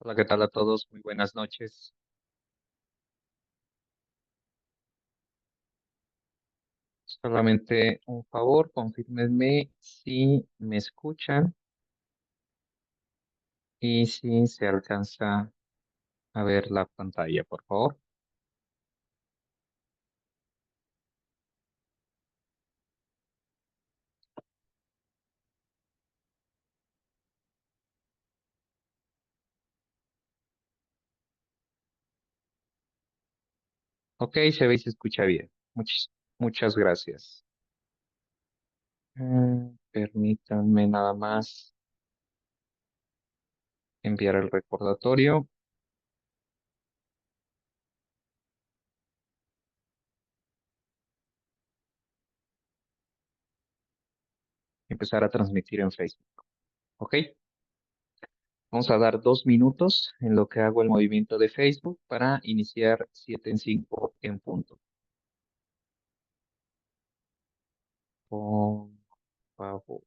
Hola, ¿qué tal a todos? Muy buenas noches. Solamente un favor, confírmenme si me escuchan y si se alcanza a ver la pantalla, por favor. Ok, se ve y se escucha bien. Muchas gracias. Permítanme nada más enviar el recordatorio y empezar a transmitir en Facebook. Ok, vamos a dar 2 minutos en lo que hago el movimiento de Facebook para iniciar 7 en 5 en punto. Por favor.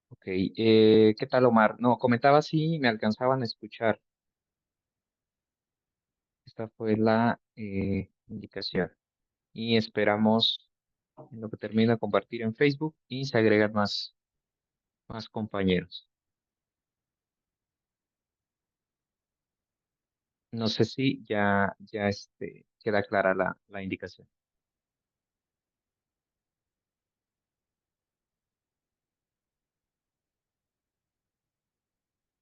Ok, ¿qué tal, Omar? No, comentaba si me alcanzaban a escuchar. Esta fue la indicación. Y esperamos en lo que termina de compartir en Facebook y se agregan más compañeros. No sé si ya queda clara la indicación.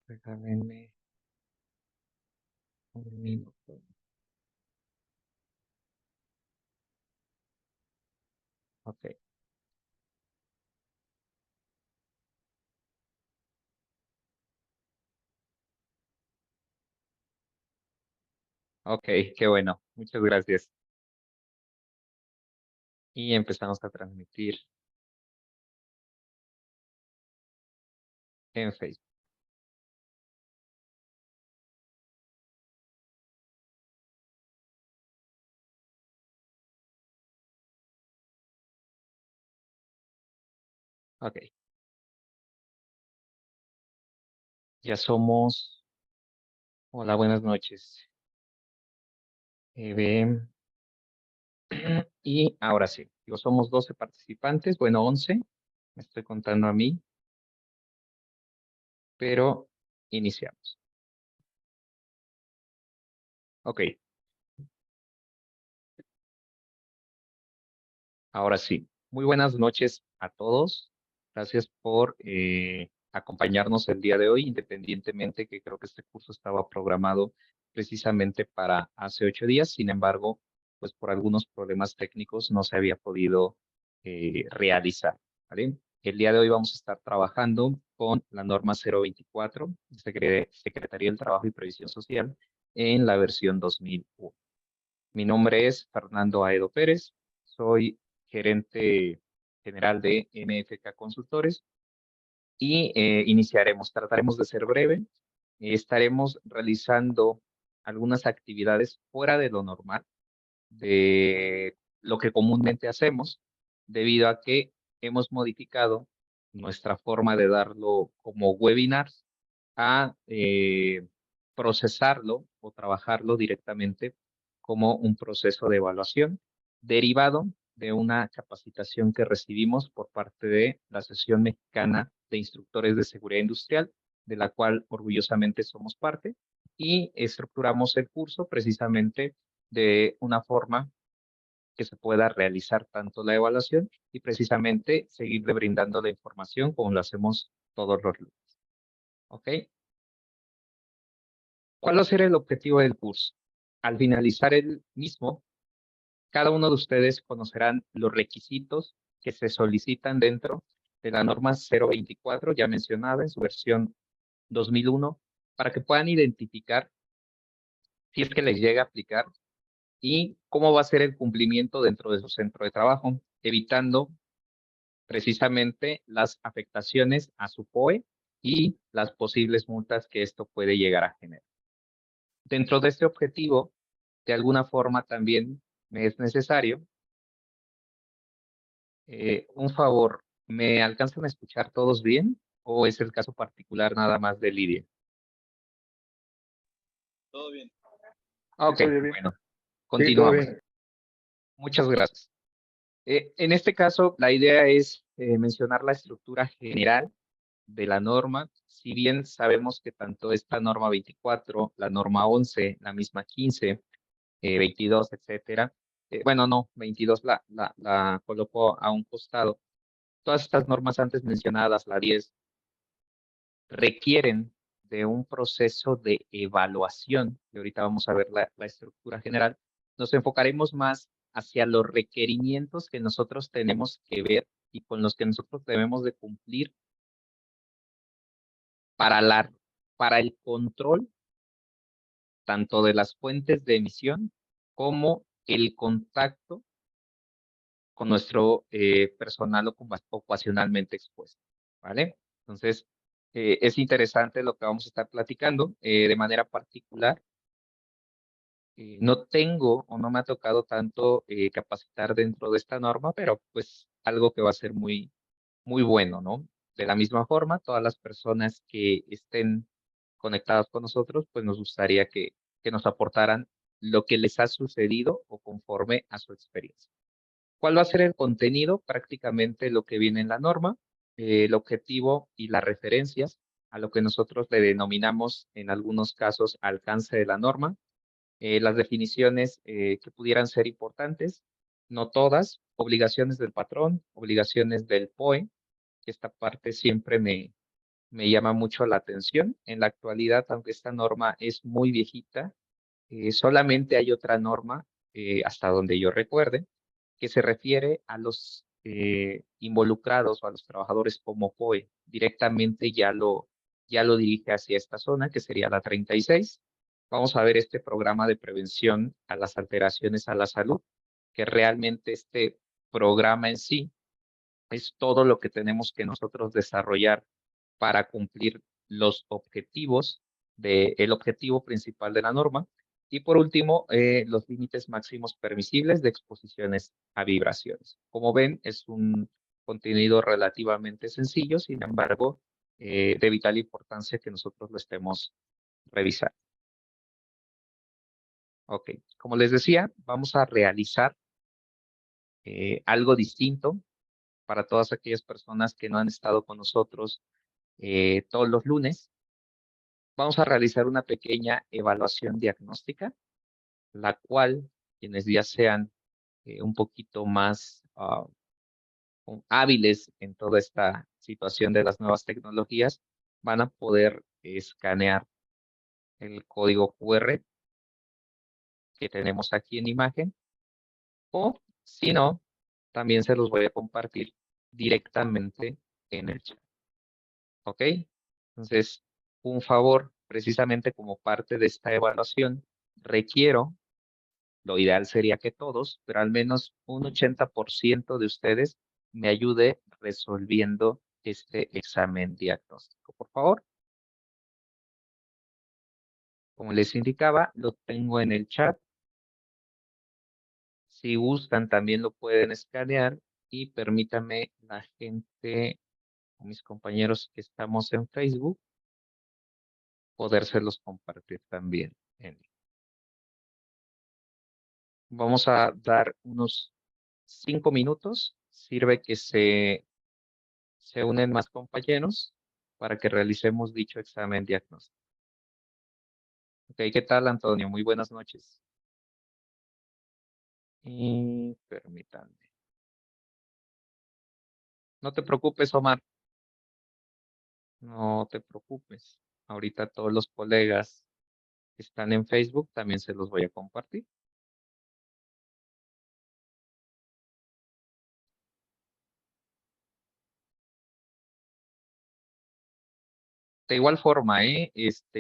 Regálenme un minuto. Ok, ok, qué bueno. Muchas gracias. Y empezamos a transmitir en Facebook. Ok, ya somos. Hola, buenas noches. Ve. Y ahora sí, digo, somos 12 participantes, bueno, 11, me estoy contando a mí, pero iniciamos. Ok, ahora sí. Muy buenas noches a todos. Gracias por acompañarnos el día de hoy, independientemente que creo que este curso estaba programado precisamente para hace 8 días. Sin embargo, pues por algunos problemas técnicos no se había podido realizar, ¿vale? El día de hoy vamos a estar trabajando con la norma 024, Secretaría del Trabajo y Previsión Social, en la versión 2001. Mi nombre es Fernando Aedo Pérez, soy gerente general de MFK Consultores y trataremos de ser breve, estaremos realizando algunas actividades fuera de lo normal, de lo que comúnmente hacemos, debido a que hemos modificado nuestra forma de darlo como webinars a procesarlo o trabajarlo directamente como un proceso de evaluación derivado de una capacitación que recibimos por parte de la Asociación Mexicana de Instructores de Seguridad Industrial, de la cual orgullosamente somos parte, y estructuramos el curso precisamente de una forma que se pueda realizar tanto la evaluación y precisamente seguirle brindando la información como lo hacemos todos los lunes. ¿Ok? ¿Cuál va a ser el objetivo del curso? Al finalizar el mismo, cada uno de ustedes conocerán los requisitos que se solicitan dentro de la norma 024, ya mencionada en su versión 2001, para que puedan identificar si es que les llega a aplicar y cómo va a ser el cumplimiento dentro de su centro de trabajo, evitando precisamente las afectaciones a su POE y las posibles multas que esto puede llegar a generar. Dentro de este objetivo, de alguna forma también me es necesario un favor. ¿Me alcanzan a escuchar todos bien? o es el caso particular nada más de Lidia? Todo bien. Ok, ¿Sí se oye bien? bueno, Sí, todo continuamos. bien. Muchas gracias. En este caso, la idea es mencionar la estructura general de la norma, si bien sabemos que tanto esta norma 24, la norma 11, la misma 15, 22, etcétera, bueno, no, 22 la coloco a un costado. Todas estas normas antes mencionadas, la 10, requieren de un proceso de evaluación, y ahorita vamos a ver la estructura general. Nos enfocaremos más hacia los requerimientos que nosotros tenemos que ver y con los que nosotros debemos de cumplir para, para el control tanto de las fuentes de emisión como el contacto con nuestro personal ocupacionalmente expuesto, ¿vale? Entonces, es interesante lo que vamos a estar platicando de manera particular. No tengo o no me ha tocado tanto capacitar dentro de esta norma, pero pues algo que va a ser muy, muy bueno, ¿no? De la misma forma, todas las personas que estén conectadas con nosotros, pues nos gustaría que nos aportaran lo que les ha sucedido o conforme a su experiencia. ¿Cuál va a ser el contenido? Prácticamente lo que viene en la norma, el objetivo y las referencias, a lo que nosotros le denominamos en algunos casos alcance de la norma, las definiciones que pudieran ser importantes, no todas, obligaciones del patrón, obligaciones del POE, que esta parte siempre me llama mucho la atención. En la actualidad, aunque esta norma es muy viejita, solamente hay otra norma, hasta donde yo recuerde, que se refiere a los involucrados o a los trabajadores como POE. Directamente ya lo dirige hacia esta zona, que sería la 36. Vamos a ver este programa de prevención a las alteraciones a la salud, que realmente este programa en sí es todo lo que tenemos que nosotros desarrollar para cumplir los objetivos el objetivo principal de la norma. Y por último, los límites máximos permisibles de exposiciones a vibraciones. Como ven, es un contenido relativamente sencillo, sin embargo, de vital importancia que nosotros lo estemos revisando. Ok, como les decía, vamos a realizar algo distinto para todas aquellas personas que no han estado con nosotros todos los lunes. Vamos a realizar una pequeña evaluación diagnóstica, la cual quienes ya sean un poquito más hábiles en toda esta situación de las nuevas tecnologías van a poder escanear el código QR que tenemos aquí en imagen, o si no, también se los voy a compartir directamente en el chat. ¿Ok? Entonces, un favor, precisamente como parte de esta evaluación, requiero, lo ideal sería que todos, pero al menos un 80% de ustedes me ayude resolviendo este examen diagnóstico. Por favor, como les indicaba, lo tengo en el chat. Si gustan, también lo pueden escanear y permítanme la gente, mis compañeros que estamos en Facebook, podérselos compartir también. Vamos a dar unos 5 minutos. Sirve que se unen más compañeros para que realicemos dicho examen diagnóstico. Ok, ¿qué tal, Antonio? Muy buenas noches. Y permítanme. No te preocupes, Omar. No te preocupes. Ahorita todos los colegas que están en Facebook también se los voy a compartir. De igual forma,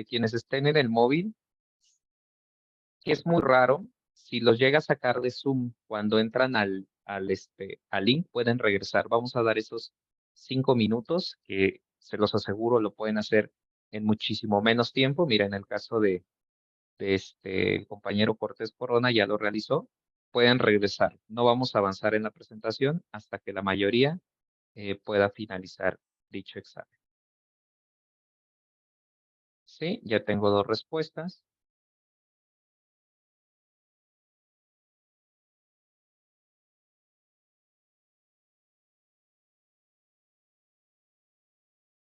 quienes estén en el móvil, que es muy raro, si los llega a sacar de Zoom cuando entran al link, pueden regresar. Vamos a dar esos 5 minutos que se los aseguro lo pueden hacer en muchísimo menos tiempo. Mira, en el caso el compañero Cortés Corona ya lo realizó. Pueden regresar. No vamos a avanzar en la presentación hasta que la mayoría pueda finalizar dicho examen. Sí, ya tengo 2 respuestas.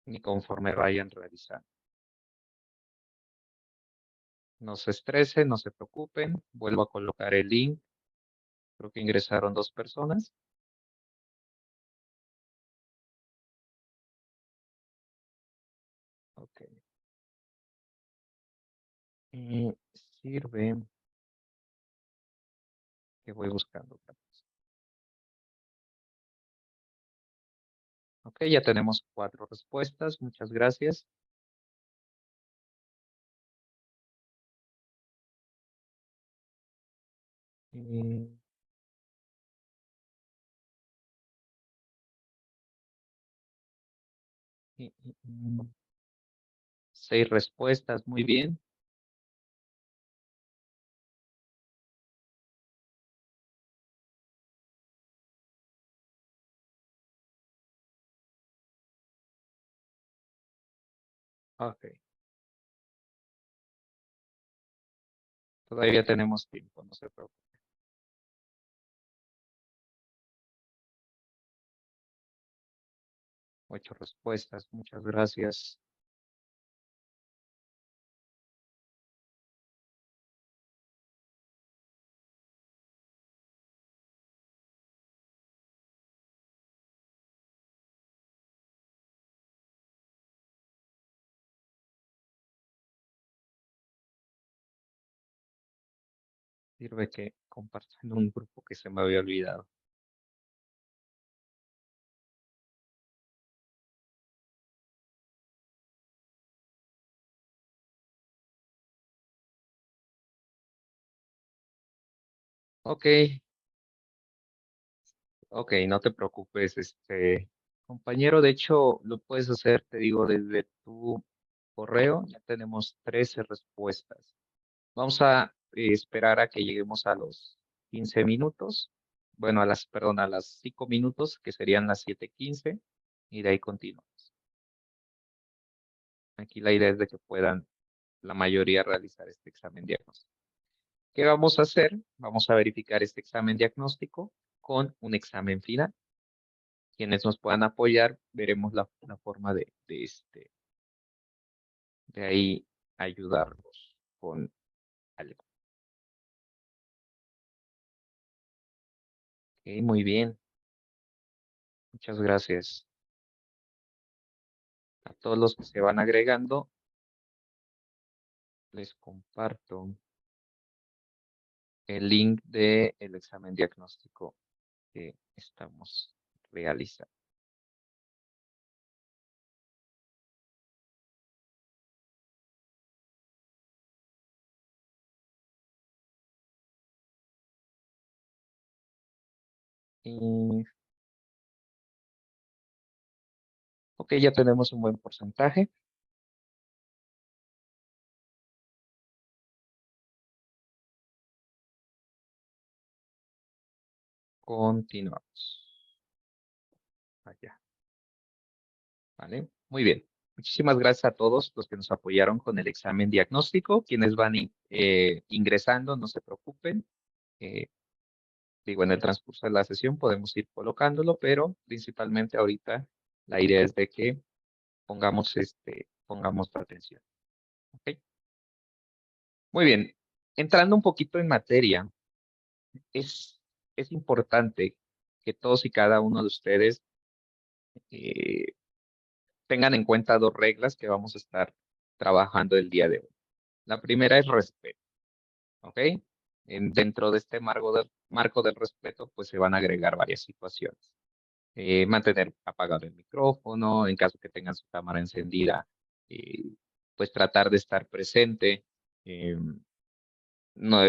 Y conforme vayan realizando. No se estresen, no se preocupen. Vuelvo a colocar el link. Creo que ingresaron 2 personas. Ok. Y sirve que voy buscando otra cosa. Ok, ya tenemos 4 respuestas. Muchas gracias. Eh, 6 respuestas. Muy bien. Ok. Todavía tenemos tiempo, no se preocupen. 8 respuestas. Muchas gracias. Sirve que compartan un grupo que se me había olvidado. Ok, ok, no te preocupes, compañero, de hecho, lo puedes hacer, te digo, desde tu correo, ya tenemos 13 respuestas. Vamos a esperar a que lleguemos a los 15 minutos, bueno, perdón, a las 5 minutos, que serían las 7:15, y de ahí continuamos. Aquí la idea es de que puedan la mayoría realizar este examen diagnóstico. ¿Qué vamos a hacer? Vamos a verificar este examen diagnóstico con un examen final. Quienes nos puedan apoyar, veremos la forma de ahí ayudarlos con algo. Ok, muy bien, muchas gracias. A todos los que se van agregando, les comparto el link del examen diagnóstico que estamos realizando. Y, ok, ya tenemos un buen porcentaje. Continuamos. Allá. ¿Vale? Muy bien. Muchísimas gracias a todos los que nos apoyaron con el examen diagnóstico. Quienes van ingresando, no se preocupen. Eh, digo, en el transcurso de la sesión podemos ir colocándolo, pero principalmente ahorita la idea es de que pongamos la atención. ¿Ok? Muy bien. Entrando un poquito en materia, es, es importante que todos y cada uno de ustedes eh, tengan en cuenta 2 reglas que vamos a estar trabajando el día de hoy. La primera es respeto, ¿ok? Dentro de este marco del respeto, pues se van a agregar varias situaciones. Mantener apagado el micrófono, en caso que tengan su cámara encendida, eh, pues tratar de estar presente, eh, no,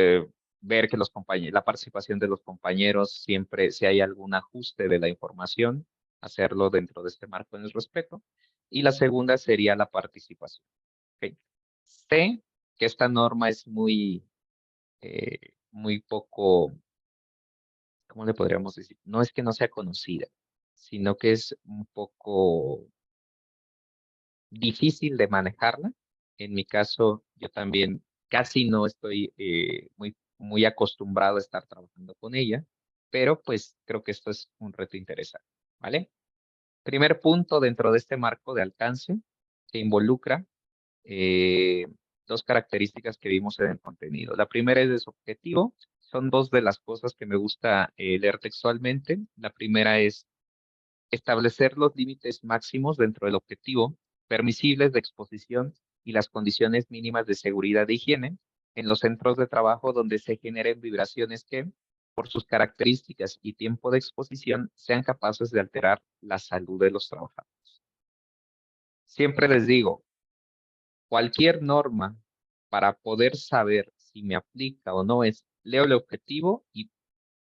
ver que la participación de los compañeros, siempre si hay algún ajuste de la información, hacerlo dentro de este marco en el respeto. Y la segunda sería la participación. ¿Ok? Sé que esta norma es muy poco, ¿cómo le podríamos decir? No es que no sea conocida, sino que es un poco difícil de manejarla, En mi caso, yo también casi no estoy muy acostumbrado a estar trabajando con ella, pero pues creo que esto es un reto interesante, ¿vale? Primer punto dentro de este marco de alcance que involucra eh, dos características que vimos en el contenido. La primera es de su objetivo. Son dos de las cosas que me gusta leer textualmente. La primera es establecer los límites máximos dentro del objetivo, permisibles de exposición y las condiciones mínimas de seguridad e higiene en los centros de trabajo donde se generen vibraciones que, por sus características y tiempo de exposición, sean capaces de alterar la salud de los trabajadores. Siempre les digo, cualquier norma para poder saber si me aplica o no es, leo el objetivo y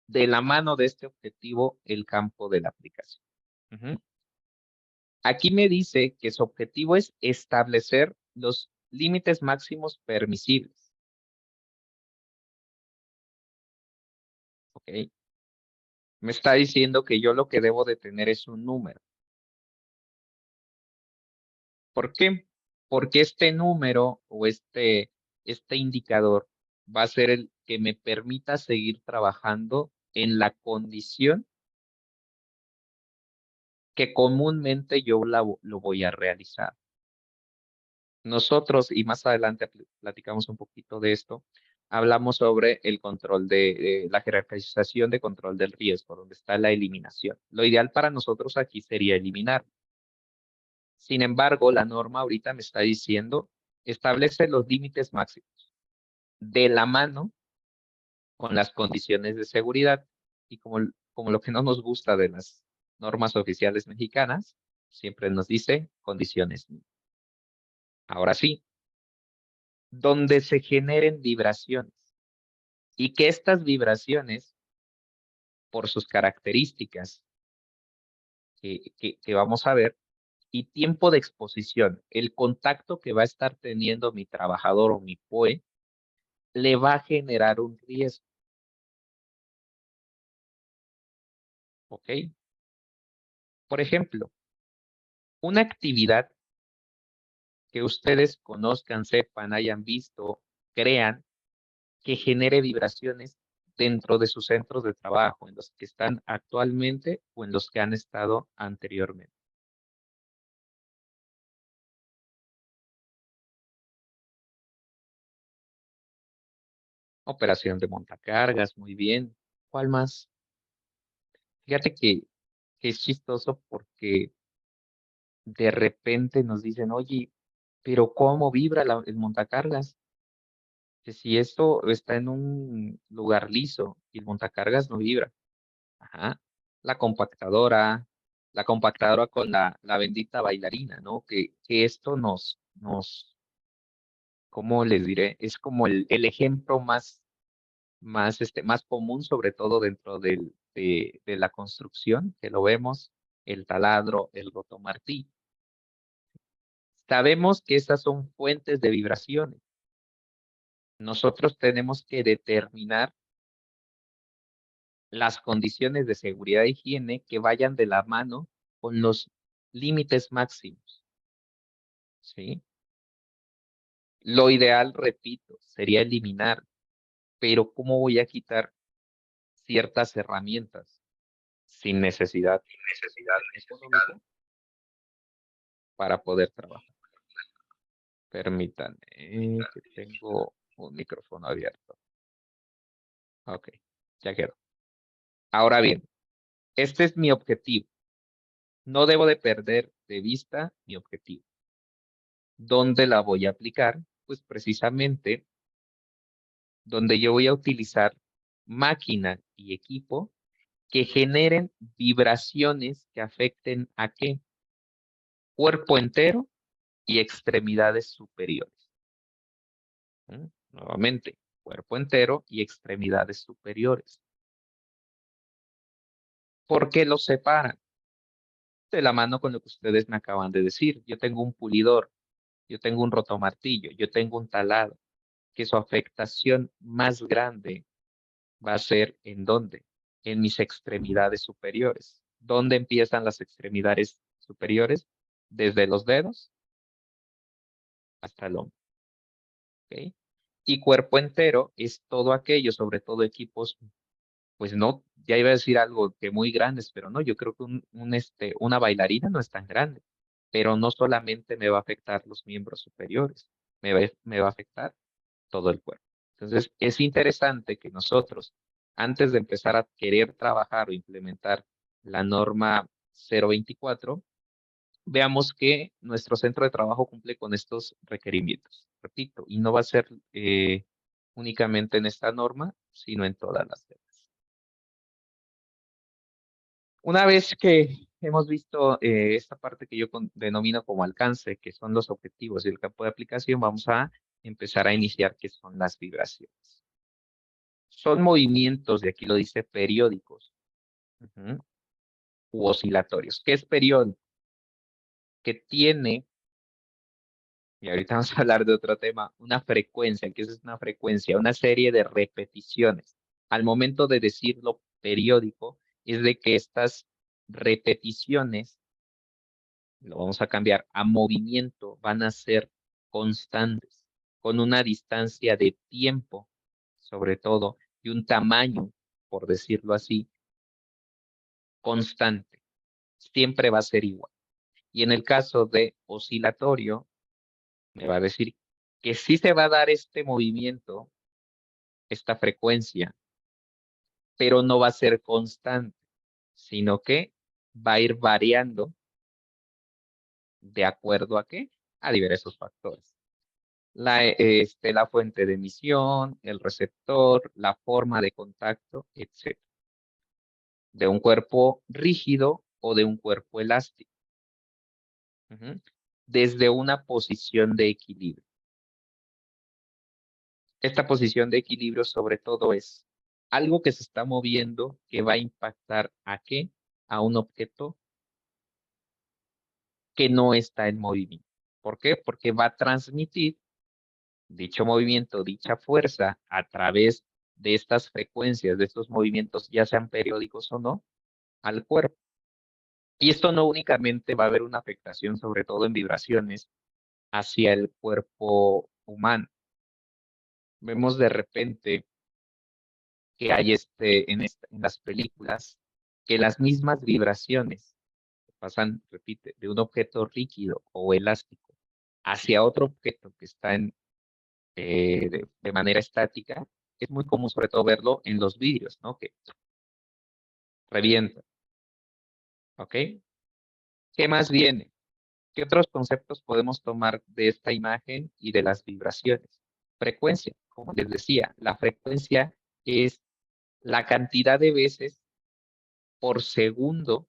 de la mano de este objetivo el campo de la aplicación. Ujú. Aquí me dice que su objetivo es establecer los límites máximos permisibles. ¿Ok? Me está diciendo que yo lo que debo de tener es un número. ¿Por qué? Porque este número o este indicador va a ser el que me permita seguir trabajando en la condición que comúnmente yo lo voy a realizar. Nosotros, y más adelante platicamos un poquito de esto, hablamos sobre el control de la jerarquización de control del riesgo, donde está la eliminación. Lo ideal para nosotros aquí sería eliminar. Sin embargo, la norma ahorita me está diciendo, establece los límites máximos de la mano con las condiciones de seguridad. Y como lo que no nos gusta de las normas oficiales mexicanas, siempre nos dice condiciones mínimas. Ahora sí, donde se generen vibraciones y que estas vibraciones, por sus características que vamos a ver, y tiempo de exposición, el contacto que va a estar teniendo mi trabajador o mi POE, le va a generar un riesgo, ¿ok? Por ejemplo, una actividad que ustedes conozcan, sepan, hayan visto, crean, que genere vibraciones dentro de sus centros de trabajo, en los que están actualmente o en los que han estado anteriormente. Operación de montacargas, muy bien. ¿Cuál más? Fíjate que es chistoso porque de repente nos dicen, oye, pero ¿cómo vibra el montacargas? Que si esto está en un lugar liso y el montacargas no vibra. Ajá. La compactadora, la compactadora con la bendita bailarina, ¿no? Que esto ¿cómo les diré? Es como el ejemplo más común, sobre todo dentro de la construcción, que lo vemos, el taladro, el rotomartillo. Sabemos que esas son fuentes de vibraciones. Nosotros tenemos que determinar las condiciones de seguridad e higiene que vayan de la mano con los límites máximos, ¿sí? Lo ideal, repito, sería eliminar, pero ¿cómo voy a quitar ciertas herramientas sin necesidad económica para poder trabajar? Permítanme, que tengo un micrófono abierto. Ok, ya quedó. Ahora bien, este es mi objetivo. No debo de perder de vista mi objetivo. ¿Dónde la voy a aplicar? Pues precisamente donde yo voy a utilizar máquina y equipo que generen vibraciones que afecten a qué? Cuerpo entero y extremidades superiores. Nuevamente, cuerpo entero y extremidades superiores. ¿Por qué los separan? De la mano con lo que ustedes me acaban de decir. Yo tengo un pulidor, yo tengo un rotomartillo, yo tengo un taladro, que su afectación más grande va a ser ¿en dónde? En mis extremidades superiores. ¿Dónde empiezan las extremidades superiores? Desde los dedos hasta el hombro. ¿ok? Y cuerpo entero es todo aquello, sobre todo equipos, pues no, ya iba a decir algo que muy grandes, pero no, yo creo que una bailarina no es tan grande, pero no solamente me va a afectar los miembros superiores, me va a afectar todo el cuerpo. Entonces, es interesante que nosotros, antes de empezar a querer trabajar o implementar la norma 024, veamos que nuestro centro de trabajo cumple con estos requerimientos. Repito, y no va a ser únicamente en esta norma, sino en todas las demás. Una vez que hemos visto esta parte que yo denomino como alcance, que son los objetivos y el campo de aplicación, vamos a empezar a iniciar qué son las vibraciones. Son movimientos, y aquí lo dice, periódicos, ujú, u oscilatorios. ¿Qué es periódico? Que tiene, y ahorita vamos a hablar de otro tema, una frecuencia. ¿Qué es una frecuencia? Una serie de repeticiones. Al momento de decirlo periódico, es de que estas repeticiones, lo vamos a cambiar a movimiento, van a ser constantes, con una distancia de tiempo, sobre todo, y un tamaño, por decirlo así, constante. Siempre va a ser igual. Y en el caso de oscilatorio, me va a decir que sí se va a dar este movimiento, esta frecuencia, pero no va a ser constante, sino que va a ir variando de acuerdo a qué, a diversos factores. La fuente de emisión, el receptor, la forma de contacto, etc. De un cuerpo rígido o de un cuerpo elástico. Ujú. Desde una posición de equilibrio. Esta posición de equilibrio sobre todo es algo que se está moviendo que va a impactar ¿a qué? A un objeto que no está en movimiento. ¿Por qué? Porque va a transmitir dicho movimiento, dicha fuerza a través de estas frecuencias, de estos movimientos, ya sean periódicos o no, al cuerpo. Y esto no únicamente va a haber una afectación, sobre todo en vibraciones, hacia el cuerpo humano. Vemos de repente que hay en las películas, que las mismas vibraciones que pasan, repite, de un objeto rígido o elástico hacia otro objeto que está de manera estática, es muy común sobre todo verlo en los vidrios, ¿no? Que revientan, ¿ok? ¿Qué más viene? ¿Qué otros conceptos podemos tomar de esta imagen y de las vibraciones? Frecuencia, como les decía, la frecuencia es la cantidad de veces por segundo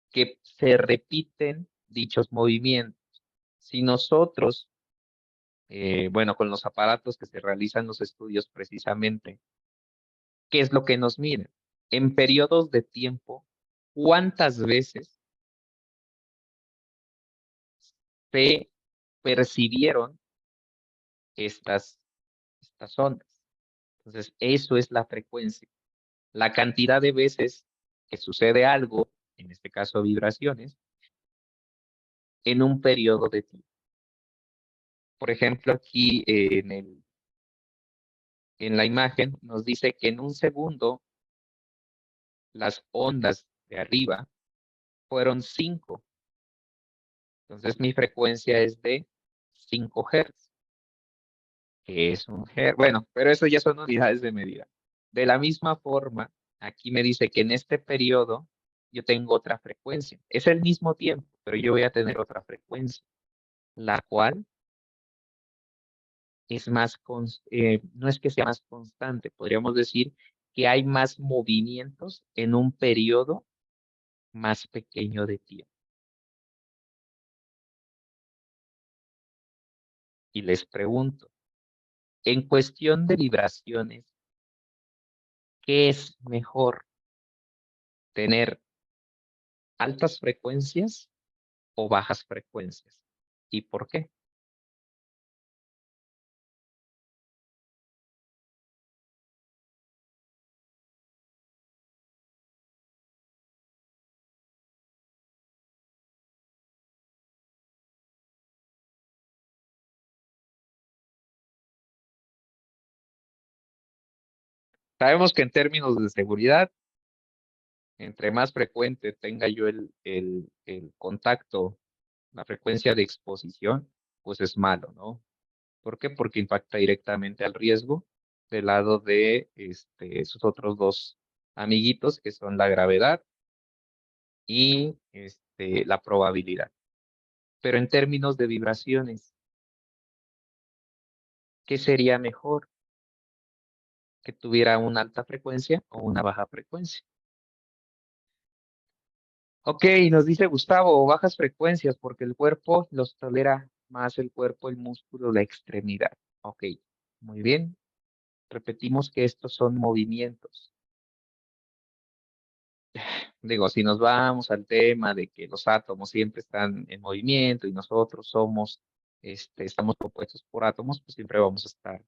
que se repiten dichos movimientos. Si nosotros, bueno, con los aparatos que se realizan los estudios precisamente, ¿qué es lo que nos miden? En periodos de tiempo, ¿cuántas veces se percibieron estas ondas? Entonces, eso es la frecuencia. La cantidad de veces que sucede algo, en este caso vibraciones, en un periodo de tiempo. Por ejemplo, aquí en la imagen nos dice que en un segundo las ondas de arriba fueron 5. Entonces mi frecuencia es de 5 Hz, que es un Hz. Bueno, pero eso ya son unidades de medida. De la misma forma, aquí me dice que en este periodo yo tengo otra frecuencia. Es el mismo tiempo, pero yo voy a tener otra frecuencia, la cual es no es que sea más constante, podríamos decir que hay más movimientos en un periodo más pequeño de tiempo. Y les pregunto, en cuestión de vibraciones, ¿qué es mejor? ¿Tener altas frecuencias o bajas frecuencias? ¿Y por qué? Sabemos que en términos de seguridad, entre más frecuente tenga yo el contacto, la frecuencia de exposición, pues es malo, ¿no? ¿Por qué? Porque impacta directamente al riesgo del lado de esos otros dos amiguitos que son la gravedad y la probabilidad. Pero en términos de vibraciones, ¿qué sería mejor? ¿Que tuviera una alta frecuencia o una baja frecuencia? Ok, nos dice Gustavo, bajas frecuencias porque el cuerpo los tolera más el cuerpo, el músculo, la extremidad. Ok, muy bien. Repetimos que estos son movimientos. Digo, si nos vamos al tema de que los átomos siempre están en movimiento y nosotros estamos compuestos por átomos, pues siempre vamos a estar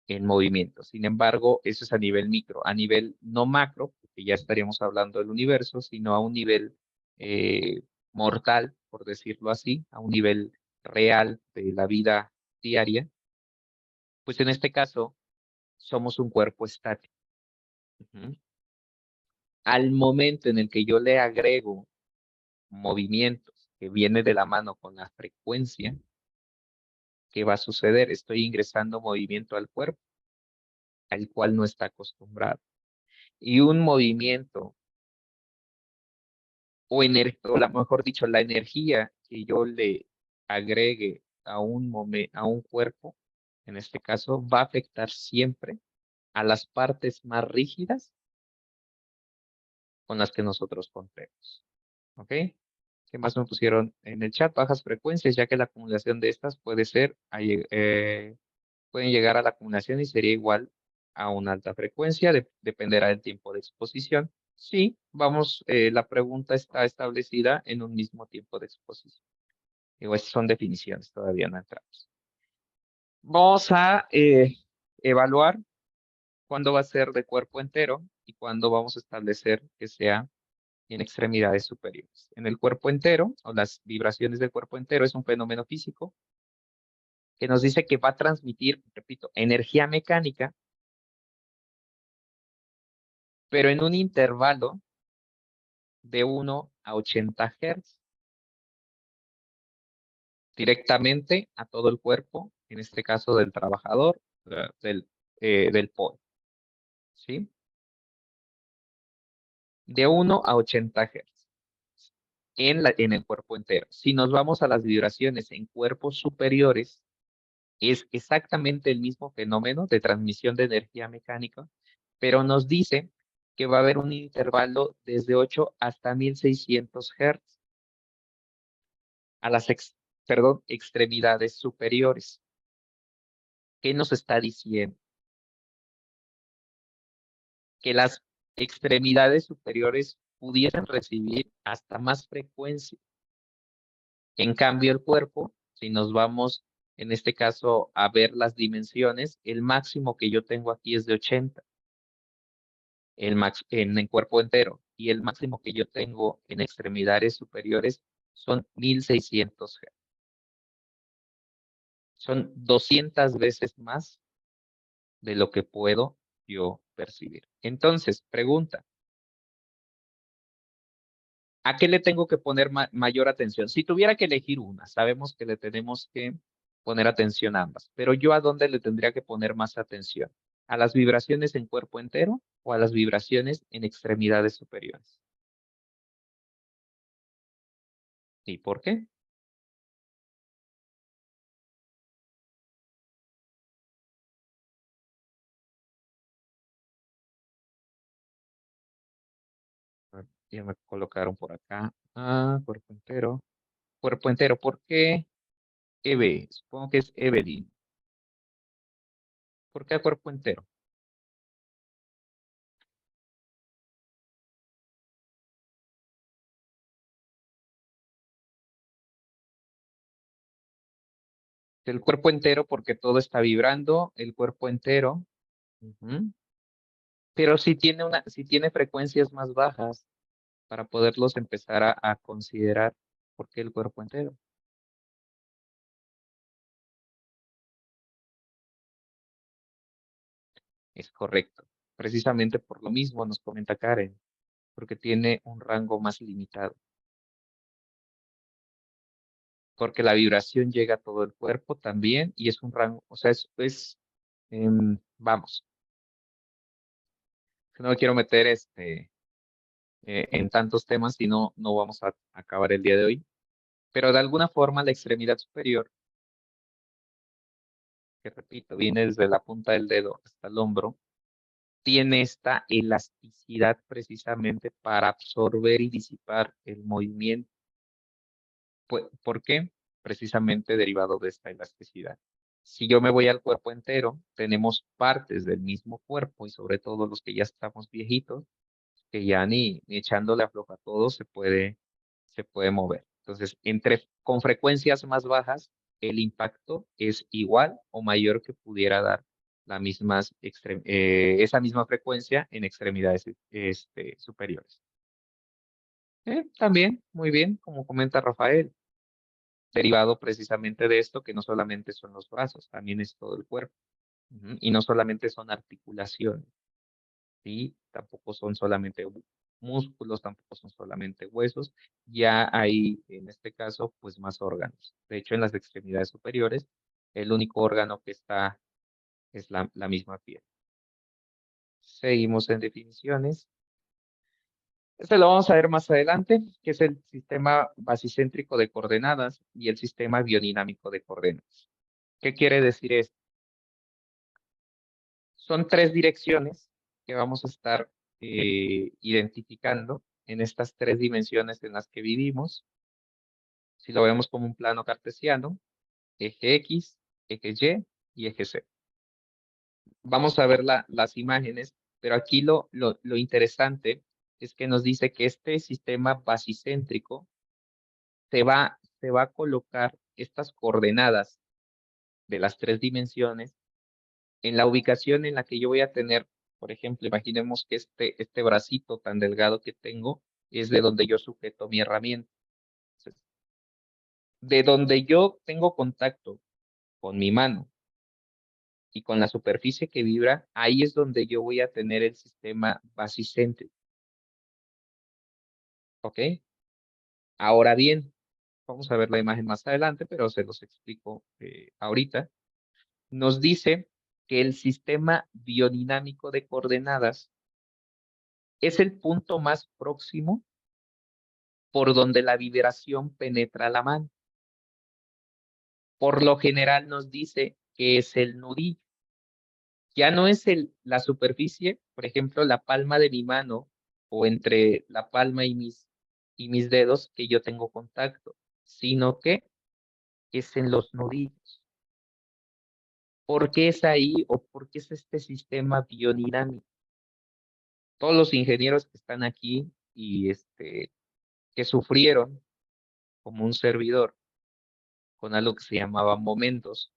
en movimiento. Sin embargo, eso es a nivel micro, a nivel no macro, porque ya estaríamos hablando del universo, sino a un nivel eh, mortal, por decirlo así, a un nivel real de la vida diaria, pues en este caso somos un cuerpo estático. Ujú. Al momento en el que yo le agrego movimientos que viene de la mano con la frecuencia, ¿qué va a suceder? Estoy ingresando movimiento al cuerpo, al cual no está acostumbrado. Y un movimiento o mejor dicho, la energía que yo le agregue a a un cuerpo, en este caso, va a afectar siempre a las partes más rígidas con las que nosotros contemos. ¿Ok? ¿Qué más me pusieron en el chat? Bajas frecuencias, ya que la acumulación de estas pueden llegar a la acumulación y sería igual a una alta frecuencia, dependerá del tiempo de exposición. Sí, la pregunta está establecida en un mismo tiempo de exposición. Digo, estas son definiciones, todavía no entramos. Vamos a evaluar cuándo va a ser de cuerpo entero y cuándo vamos a establecer que sea en extremidades superiores. En el cuerpo entero, o las vibraciones del cuerpo entero, es un fenómeno físico que nos dice que va a transmitir, repito, energía mecánica, pero en un intervalo de 1 a 80 Hz directamente a todo el cuerpo, en este caso del trabajador, del polo, ¿sí? De 1 a 80 Hz en el cuerpo entero. Si nos vamos a las vibraciones en cuerpos superiores, es exactamente el mismo fenómeno de transmisión de energía mecánica, pero nos dice que va a haber un intervalo desde 8 hasta 1600 Hz a extremidades superiores. ¿Qué nos está diciendo? Que las extremidades superiores pudiesen recibir hasta más frecuencia. En cambio, el cuerpo, si nos vamos en este caso a ver las dimensiones, el máximo que yo tengo aquí es de 80 en el cuerpo entero, y el máximo que yo tengo en extremidades superiores son 1600 Hz. Son 200 veces más de lo que puedo yo percibir. Entonces, pregunta, ¿a qué le tengo que poner mayor atención? Si tuviera que elegir una, sabemos que le tenemos que poner atención a ambas, pero yo ¿a dónde le tendría que poner más atención? ¿A las vibraciones en cuerpo entero o a las vibraciones en extremidades superiores? ¿Y por qué? Ya me colocaron por acá. Ah, cuerpo entero. Cuerpo entero, ¿por qué Eve? Supongo que es Evelyn. ¿Por qué a cuerpo entero? El cuerpo entero porque todo está vibrando, el cuerpo entero. Ujú. Pero si tiene frecuencias más bajas para poderlos empezar a considerar, ¿por qué el cuerpo entero? Es correcto. precisamente por lo mismo nos comenta Karen, porque tiene un rango más limitado, porque la vibración llega a todo el cuerpo también y es un rango, o sea, vamos, no me quiero meter en tantos temas y no vamos a acabar el día de hoy, pero de alguna forma la extremidad superior, que repito, viene desde la punta del dedo hasta el hombro, tiene esta elasticidad precisamente para absorber y disipar el movimiento. ¿Por qué? Precisamente derivado de esta elasticidad. Si yo me voy al cuerpo entero, tenemos partes del mismo cuerpo y sobre todo los que ya estamos viejitos, que ya ni echándole a floja todo se puede mover. Entonces, con frecuencias más bajas, el impacto es igual o mayor que pudiera dar esa misma frecuencia en extremidades superiores. También, muy bien, como comenta Rafael, derivado precisamente de esto, que no solamente son los brazos, también es todo el cuerpo. Ujú. Y no solamente son articulaciones, ¿sí? Tampoco son solamente músculos, tampoco son solamente huesos, ya hay, en este caso, pues más órganos. De hecho, en las extremidades superiores, el único órgano que está es la misma piel. Seguimos en definiciones. Este lo vamos a ver más adelante, que es el sistema basicéntrico de coordenadas y el sistema biodinámico de coordenadas. ¿Qué quiere decir esto? Son tres direcciones que vamos a estar identificando en estas tres dimensiones en las que vivimos. Si lo vemos como un plano cartesiano, eje X, eje Y y eje Z. Vamos a ver las imágenes, pero aquí lo interesante es que nos dice que este sistema basicéntrico se va a colocar estas coordenadas de las tres dimensiones en la ubicación en la que yo voy a tener, por ejemplo, imaginemos que este bracito tan delgado que tengo es de donde yo sujeto mi herramienta. Entonces, de donde yo tengo contacto con mi mano y con la superficie que vibra, ahí es donde yo voy a tener el sistema basicéntrico, ¿ok? Ahora bien, vamos a ver la imagen más adelante, pero se los explico ahorita. Nos dice que el sistema biodinámico de coordenadas es el punto más próximo por donde la vibración penetra la mano. Por lo general nos dice que es el nudillo. Ya no es la superficie, por ejemplo, la palma de mi mano o entre la palma y mis dedos que yo tengo contacto, sino que es en los nudillos. ¿Por qué es ahí o por qué es este sistema biodinámico? Todos los ingenieros que están aquí y que sufrieron como un servidor con algo que se llamaba momentos,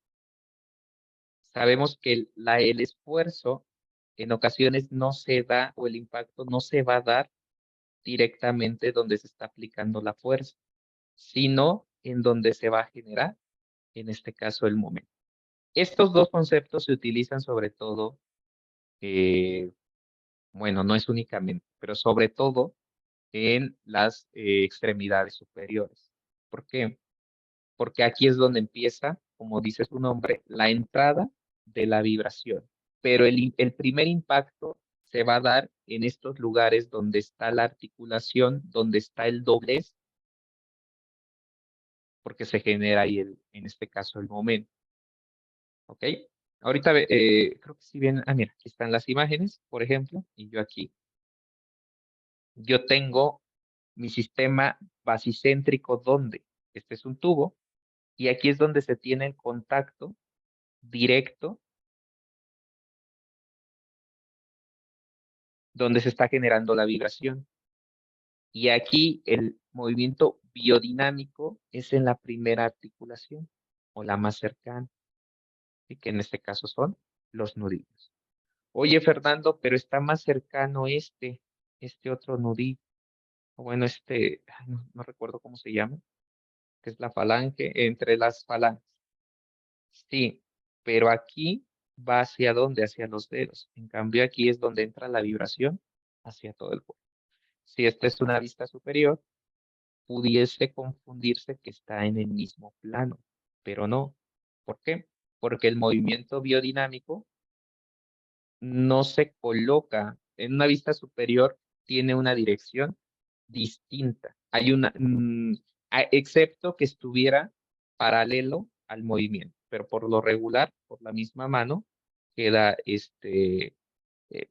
sabemos que el esfuerzo en ocasiones no se da o el impacto no se va a dar directamente donde se está aplicando la fuerza, sino en donde se va a generar, en este caso, el momento. Estos dos conceptos se utilizan sobre todo, eh, bueno, no es únicamente, pero sobre todo en las extremidades superiores. ¿Por qué? Porque aquí es donde empieza, como dice su nombre, la entrada de la vibración. Pero el primer impacto se va a dar en estos lugares donde está la articulación, donde está el doblez, porque se genera ahí, en este caso, el momento. ¿Ok? Ahorita creo que si bien, mira, aquí están las imágenes, por ejemplo, y yo aquí. Yo tengo mi sistema basicéntrico donde este es un tubo y aquí es donde se tiene el contacto directo, donde se está generando la vibración. Y aquí el movimiento biodinámico es en la primera articulación o la más cercana, y que en este caso son los nudillos. Oye, Fernando, pero está más cercano este otro nudillo, o bueno, ay, no recuerdo cómo se llama, que es la falange, entre las falanges. Sí, pero aquí va hacia dónde, hacia los dedos. En cambio, aquí es donde entra la vibración hacia todo el cuerpo. Si esta es una vista superior, pudiese confundirse que está en el mismo plano, pero no. ¿Por qué? Porque el movimiento biodinámico no se coloca en una vista superior, tiene una dirección distinta. Hay una, excepto que estuviera paralelo al movimiento, pero por lo regular, por la misma mano, queda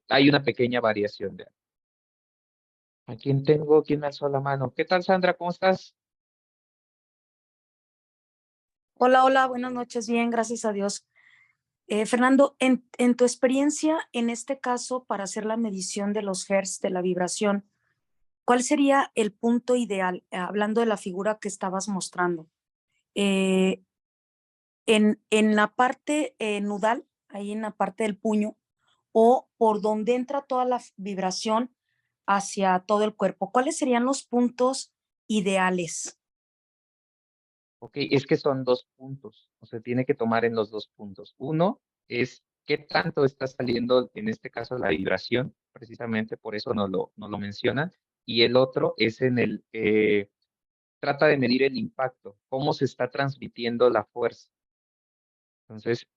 hay una pequeña variación de. ¿A quién tengo? ¿Quién me alzó la mano? ¿Qué tal, Sandra? ¿Cómo estás? Hola, hola, buenas noches. Bien, gracias a Dios. Fernando, en tu experiencia, en este caso, para hacer la medición de los hertz de la vibración, ¿cuál sería el punto ideal? Hablando de la figura que estabas mostrando. Eh, en la parte nudal, ahí en la parte del puño, o por donde entra toda la vibración hacia todo el cuerpo. ¿Cuáles serían los puntos ideales? Ok, es que son dos puntos, o sea, tiene que tomar en los dos puntos. Uno es qué tanto está saliendo, en este caso, la vibración, precisamente por eso no lo menciona, y el otro es en el que trata de medir el impacto, cómo se está transmitiendo la fuerza. Entonces,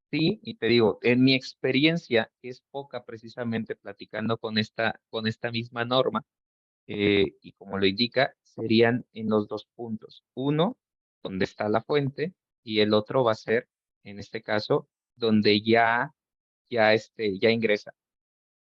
sí, y te digo, en mi experiencia, que es poca precisamente platicando con esta misma norma, y como lo indica, serían en los dos puntos. Uno, donde está la fuente, y el otro va a ser, en este caso, donde ya ingresa,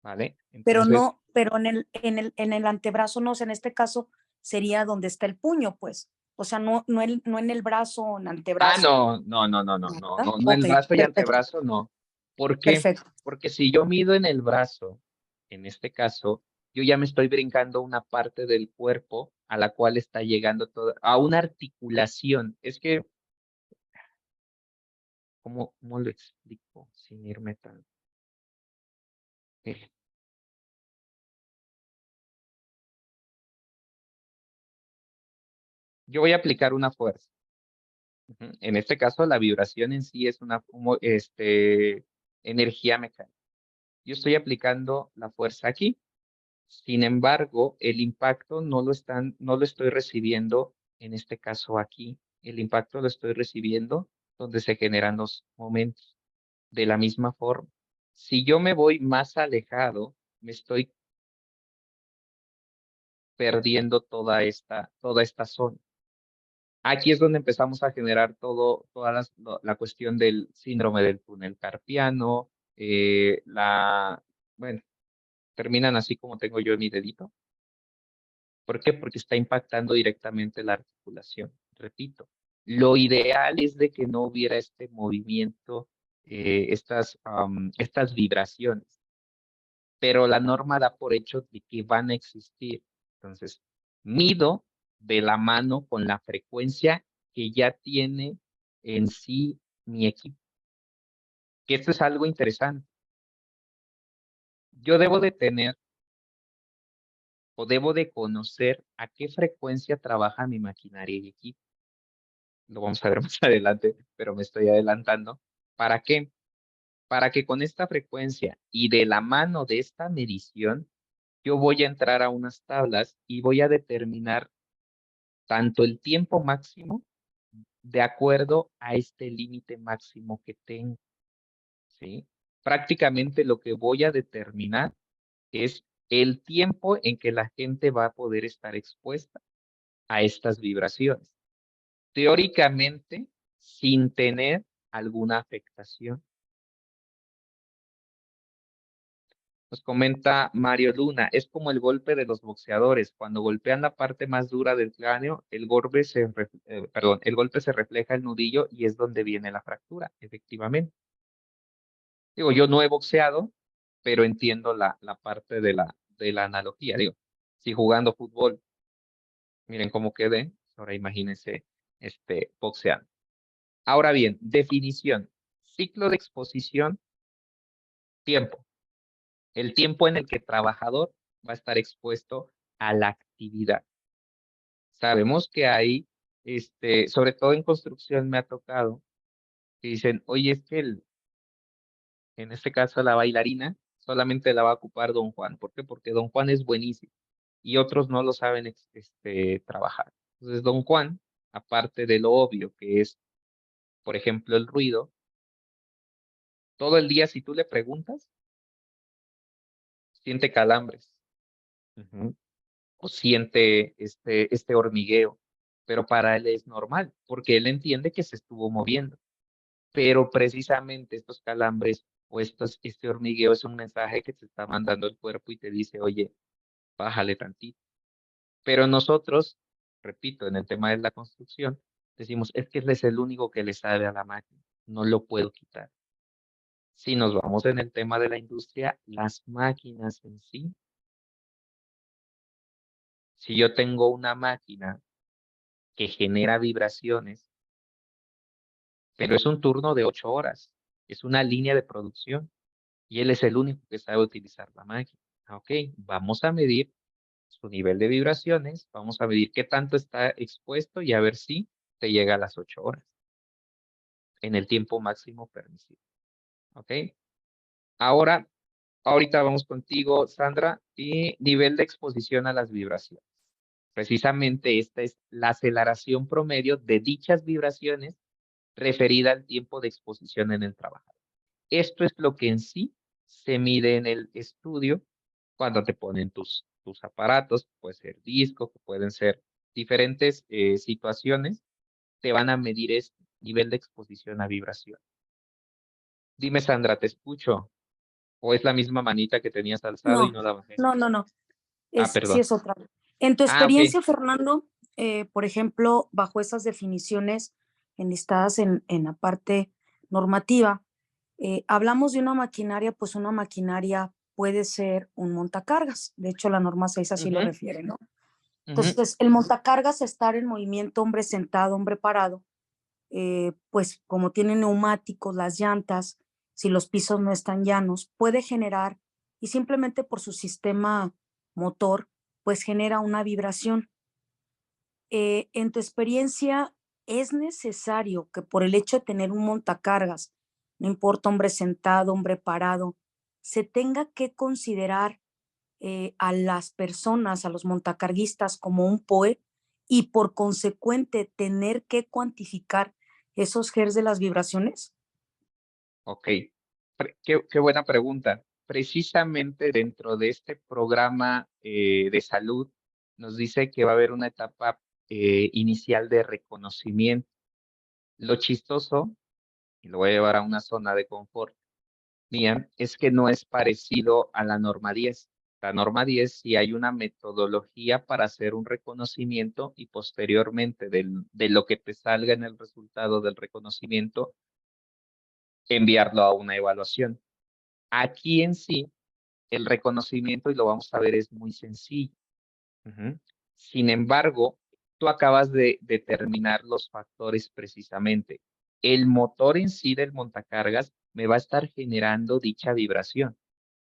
¿vale? Pero Entonces, no, pero en el antebrazo no, o sea, en este caso sería donde está el puño, pues. O sea, no en el brazo o en el antebrazo. no, no, no, no, no, no, ¿Verdad? no, no, el Ok, brazo y perfecto, antebrazo, no. ¿Por qué? perfecto. Porque si yo mido en el brazo, en este caso, yo ya me estoy brincando una parte del cuerpo a la cual está llegando toda, a una articulación. Es que, ¿cómo lo explico sin irme tan? eh, Yo voy a aplicar una fuerza. Ujú. En este caso, la vibración en sí es una energía mecánica. Yo estoy aplicando la fuerza aquí. Sin embargo, el impacto no lo estoy recibiendo, en este caso aquí. El impacto lo estoy recibiendo donde se generan los momentos. De la misma forma, si yo me voy más alejado, me estoy perdiendo toda esta zona. Aquí es donde empezamos a generar toda la cuestión del síndrome del túnel carpiano, bueno, terminan así como tengo yo mi dedito. ¿Por qué? Porque está impactando directamente la articulación. Repito, lo ideal es de que no hubiera este movimiento, estas vibraciones, pero la norma da por hecho de que van a existir. Entonces, mido de la mano con la frecuencia que ya tiene en sí mi equipo, que esto es algo interesante. Yo debo de tener o debo de conocer a qué frecuencia trabaja mi maquinaria y equipo. Lo vamos a ver más adelante, pero me estoy adelantando. ¿Para qué? Para que con esta frecuencia y de la mano de esta medición, yo voy a entrar a unas tablas y voy a determinar tanto el tiempo máximo de acuerdo a este límite máximo que tengo, ¿sí? Prácticamente lo que voy a determinar es el tiempo en que la gente va a poder estar expuesta a estas vibraciones, teóricamente sin tener alguna afectación. Nos comenta Mario Luna, es como el golpe de los boxeadores. Cuando golpean la parte más dura del cráneo, el golpe se refleja el nudillo y es donde viene la fractura, efectivamente. Digo, yo no he boxeado, pero entiendo la parte de la analogía. Digo, si jugando fútbol, miren cómo quedé, ahora imagínense boxeando. Ahora bien, definición. Ciclo de exposición, tiempo. El tiempo en el que el trabajador va a estar expuesto a la actividad. Sabemos que hay, sobre todo en construcción me ha tocado, que dicen, oye, es que En este caso, la bailarina solamente la va a ocupar don Juan. ¿Por qué? Porque don Juan es buenísimo y otros no lo saben trabajar. Entonces, don Juan, aparte de lo obvio que es, por ejemplo, el ruido, todo el día si tú le preguntas, siente calambres. Ujú. O siente este hormigueo, pero para él es normal, porque él entiende que se estuvo moviendo. Pero precisamente estos calambres o este hormigueo es un mensaje que te está mandando el cuerpo y te dice, oye, bájale tantito. Pero nosotros, repito, en el tema de la construcción, decimos, es que él es el único que le sabe a la máquina, no lo puedo quitar. Si nos vamos en el tema de la industria, las máquinas en sí, si yo tengo una máquina que genera vibraciones, pero es un turno de 8 horas, es una línea de producción y él es el único que sabe utilizar la máquina. Ok, vamos a medir su nivel de vibraciones, vamos a medir qué tanto está expuesto y a ver si te llega a las 8 horas en el tiempo máximo permisible. Ok, ahora, ahorita vamos contigo, Sandra, y nivel de exposición a las vibraciones. Precisamente esta es la aceleración promedio de dichas vibraciones referida al tiempo de exposición en el trabajo. Esto es lo que en sí se mide en el estudio cuando te ponen tus aparatos, puede ser disco, que pueden ser diferentes situaciones, te van a medir este nivel de exposición a vibración. Dime, Sandra, ¿te escucho? ¿O es la misma manita que tenías alzado y No, no la bajé? no. Ah, Sí perdón. es otra. En tu Ah, ok. experiencia, Fernando, por ejemplo, bajo esas definiciones enlistadas en la parte normativa, hablamos de una maquinaria, pues una maquinaria puede ser un montacargas. De hecho, la norma 6 así lo Ujú, refiere, ¿no? ujú. Entonces, el montacargas, estar en movimiento, hombre sentado, hombre parado, pues como tiene neumáticos, las llantas, si los pisos no están llanos, puede generar, y simplemente por su sistema motor, pues genera una vibración. En tu experiencia, ¿es necesario que por el hecho de tener un montacargas, no importa hombre sentado, hombre parado, se tenga que considerar a las personas, a los montacarguistas como un POE y por consecuente tener que cuantificar esos hertz de las vibraciones? Ok. Qué buena pregunta. Precisamente dentro de este programa de salud nos dice que va a haber una etapa inicial de reconocimiento. Lo chistoso, y lo voy a llevar a una zona de confort mía, es que no es parecido a la norma 10. La norma 10 sí hay una metodología para hacer un reconocimiento y posteriormente de lo que te salga en el resultado del reconocimiento, enviarlo a una evaluación. Aquí en sí, el reconocimiento, y lo vamos a ver, es muy sencillo. Ujú. Sin embargo, tú acabas de determinar los factores precisamente. El motor en sí del montacargas me va a estar generando dicha vibración.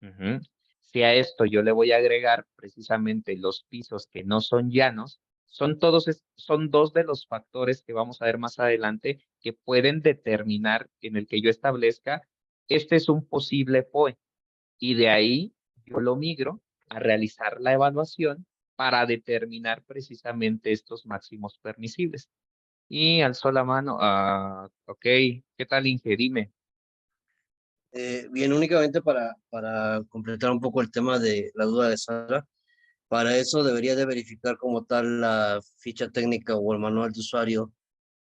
Ujú. Si a esto yo le voy a agregar precisamente los pisos que no son llanos, son dos de los factores que vamos a ver más adelante que pueden determinar en el que yo establezca, este es un posible POE y de ahí yo lo migro a realizar la evaluación para determinar precisamente estos máximos permisibles. Y alzó la mano, ok, ¿qué tal, Inge? Dime. Bien, únicamente para completar un poco el tema de la duda de Sara, para eso debería de verificar como tal la ficha técnica o el manual de usuario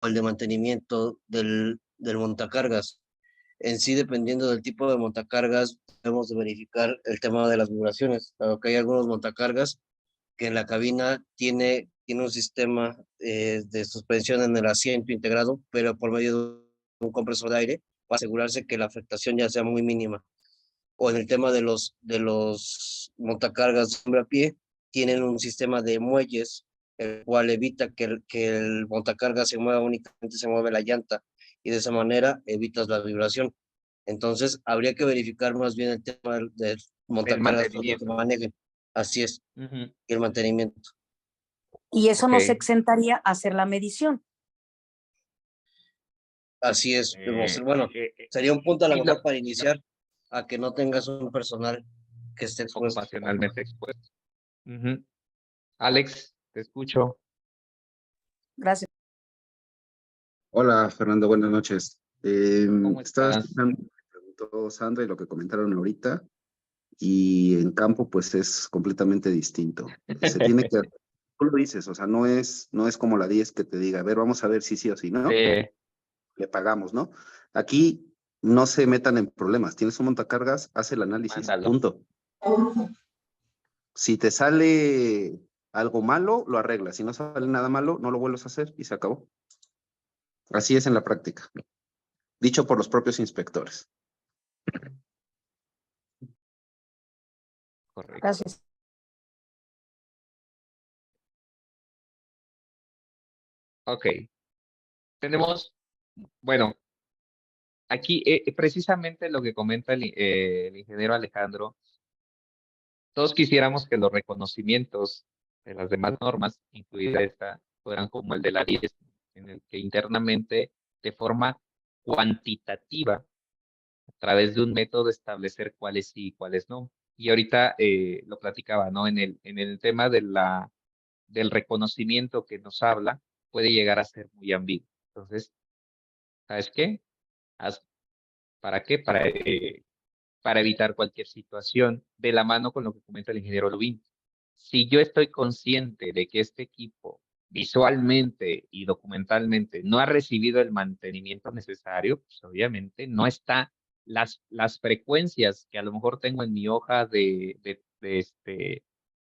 o el de mantenimiento del montacargas. En sí, dependiendo del tipo de montacargas, debemos de verificar el tema de las vibraciones, dado que hay algunos montacargas que en la cabina tiene un sistema de suspensión en el asiento integrado, pero por medio de un compresor de aire, para asegurarse que la afectación ya sea muy mínima. O en el tema de los montacargas de hombre a pie, tienen un sistema de muelles, el cual evita que el montacarga se mueva, únicamente se mueve la llanta, y de esa manera evitas la vibración. Entonces, habría que verificar más bien el tema del El montacargas para que mantenimiento. manejen. Así es, Ujú. y el mantenimiento. Y eso Ok. nos exentaría a hacer la medición. Así es. Eh, Bueno, eh, eh, sería un punto a lo sí, mejor para iniciar, a que no tengas un personal que esté expuesto. Ocupacionalmente expuesto. Ujú. Alex, te escucho. Gracias. Hola, Fernando, buenas noches. ¿Cómo Estaba estás? escuchando lo que preguntó Sandra y lo que comentaron ahorita, y en campo pues es completamente distinto. Se tiene que, tú lo dices, o sea, no es como la 10 que te diga, a ver, vamos a ver si sí o si no, Sí, le pagamos, ¿no? Aquí no se metan en problemas, tienes un montacargas, haz el análisis, mándalo. punto. Si te sale algo malo, lo arreglas, si no sale nada malo, no lo vuelves a hacer y se acabó. Así es en la práctica, dicho por los propios inspectores. Correcto. Gracias. Ok. Tenemos, bueno, aquí precisamente lo que comenta el ingeniero Alejandro, todos quisiéramos que los reconocimientos de las demás normas, incluida esta, fueran como el de la 10, en el que internamente, de forma cuantitativa, a través de un método, establecer cuáles sí y cuáles no. Y ahorita lo platicaba, ¿no? En el tema del reconocimiento que nos habla, puede llegar a ser muy ambiguo. Entonces, ¿sabes qué? Haz- ¿Para qué? Para evitar cualquier situación de la mano con lo que comenta el ingeniero Lubín. Si yo estoy consciente de que este equipo visualmente y documentalmente no ha recibido el mantenimiento necesario, pues obviamente no está las frecuencias que a lo mejor tengo en mi hoja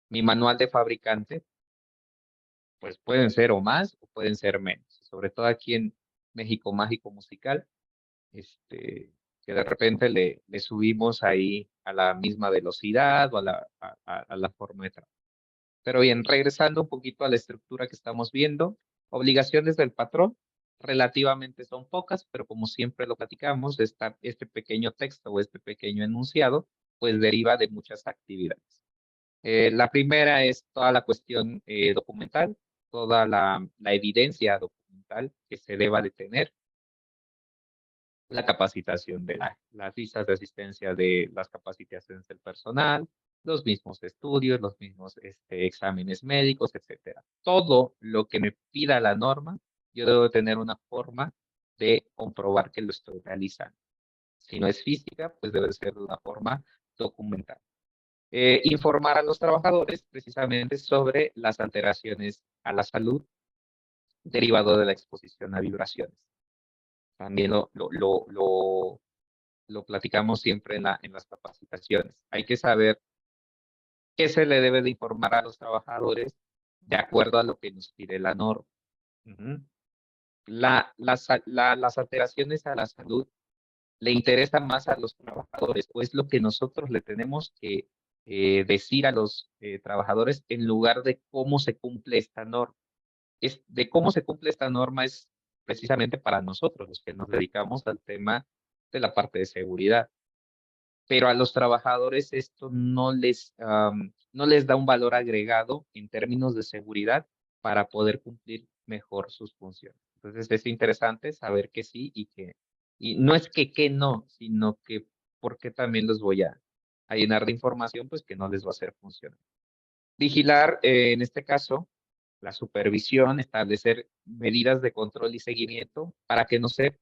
mi manual de fabricante, pues pueden ser o más o pueden ser menos. Sobre todo aquí en México Mágico Musical, que de repente le subimos ahí a la misma velocidad o a la forma de trabajo. Pero bien, regresando un poquito a la estructura que estamos viendo, obligaciones del patrón relativamente son pocas, pero como siempre lo platicamos, este pequeño texto o este pequeño enunciado, pues deriva de muchas actividades. La primera es toda la cuestión documental, toda la evidencia documental que se deba de tener, la capacitación de las listas de asistencia de las capacitaciones del personal, los mismos estudios, los mismos exámenes médicos, etcétera. Todo lo que me pida la norma, yo debo tener una forma de comprobar que lo estoy realizando. Si no es física, pues debe ser de una forma documental. Informar a los trabajadores precisamente sobre las alteraciones a la salud derivado de la exposición a vibraciones. También lo platicamos siempre en las capacitaciones. Hay que saber qué se le debe de informar a los trabajadores de acuerdo a lo que nos pide la norma. Ujú. Las alteraciones a la salud le interesan más a los trabajadores, o es lo que nosotros le tenemos que decir a los trabajadores en lugar de cómo se cumple esta norma. De cómo se cumple esta norma es precisamente para nosotros, los que nos dedicamos al tema de la parte de seguridad. Pero a los trabajadores esto no les da un valor agregado en términos de seguridad para poder cumplir mejor sus funciones. Entonces es interesante saber que sí y no es que no, sino que porque también los voy a llenar de información pues que no les va a hacer funcionar. Vigilar, en este caso, la supervisión, establecer medidas de control y seguimiento para que no se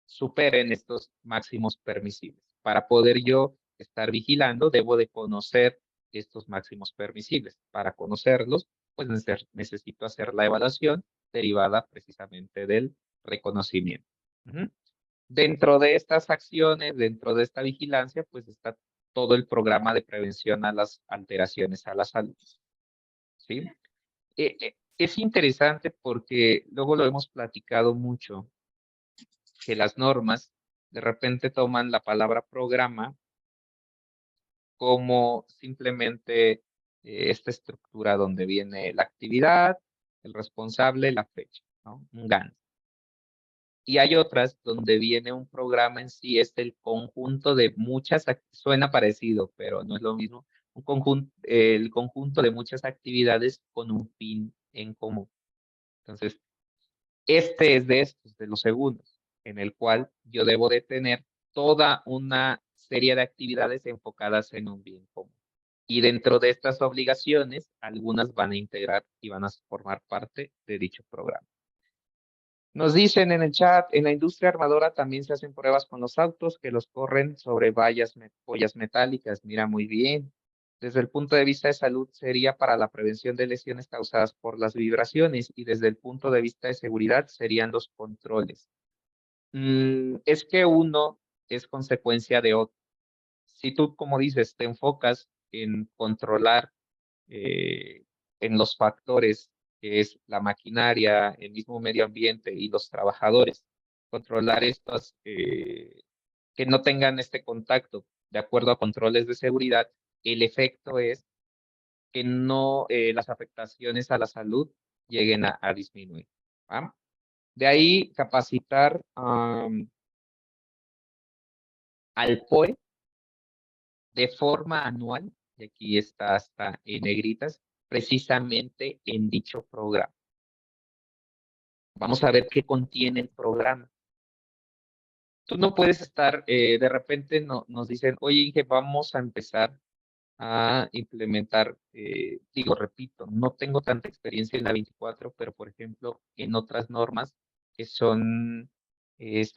superen estos máximos permisibles. Para poder yo estar vigilando, debo de conocer estos máximos permisibles. Para conocerlos, pues necesito hacer la evaluación derivada precisamente del reconocimiento. Ujú. Dentro de estas acciones, dentro de esta vigilancia, pues está todo el programa de prevención a las alteraciones a la salud. ¿Sí? Es interesante porque luego lo hemos platicado mucho que las normas de repente toman la palabra programa como simplemente esta estructura donde viene la actividad, el responsable, la fecha, ¿no? Un Gantt. Y hay otras donde viene un programa en sí, es el conjunto de muchas, suena parecido, pero no es lo mismo, el conjunto de muchas actividades con un fin en común. Entonces, este es de estos, de los segundos, en el cual yo debo de tener toda una serie de actividades enfocadas en un bien común. Y dentro de estas obligaciones, algunas van a integrar y van a formar parte de dicho programa. Nos dicen en el chat, en la industria armadora también se hacen pruebas con los autos que los corren sobre vallas metálicas. Mira, muy bien. Desde el punto de vista de salud sería para la prevención de lesiones causadas por las vibraciones y desde el punto de vista de seguridad serían los controles. Es que uno es consecuencia de otro. Si tú, como dices, te enfocas en controlar en los factores que es la maquinaria, el mismo medio ambiente y los trabajadores, controlar estos que no tengan este contacto de acuerdo a controles de seguridad, el efecto es que no las afectaciones a la salud lleguen a disminuir. ¿Va? De ahí capacitar al POE de forma anual, y aquí está hasta en negritas, precisamente en dicho programa. Vamos a ver qué contiene el programa. Tú no puedes estar, de repente nos dicen, oye, Inge, vamos a empezar a implementar, repito, no tengo tanta experiencia en la 24, pero por ejemplo, en otras normas que son,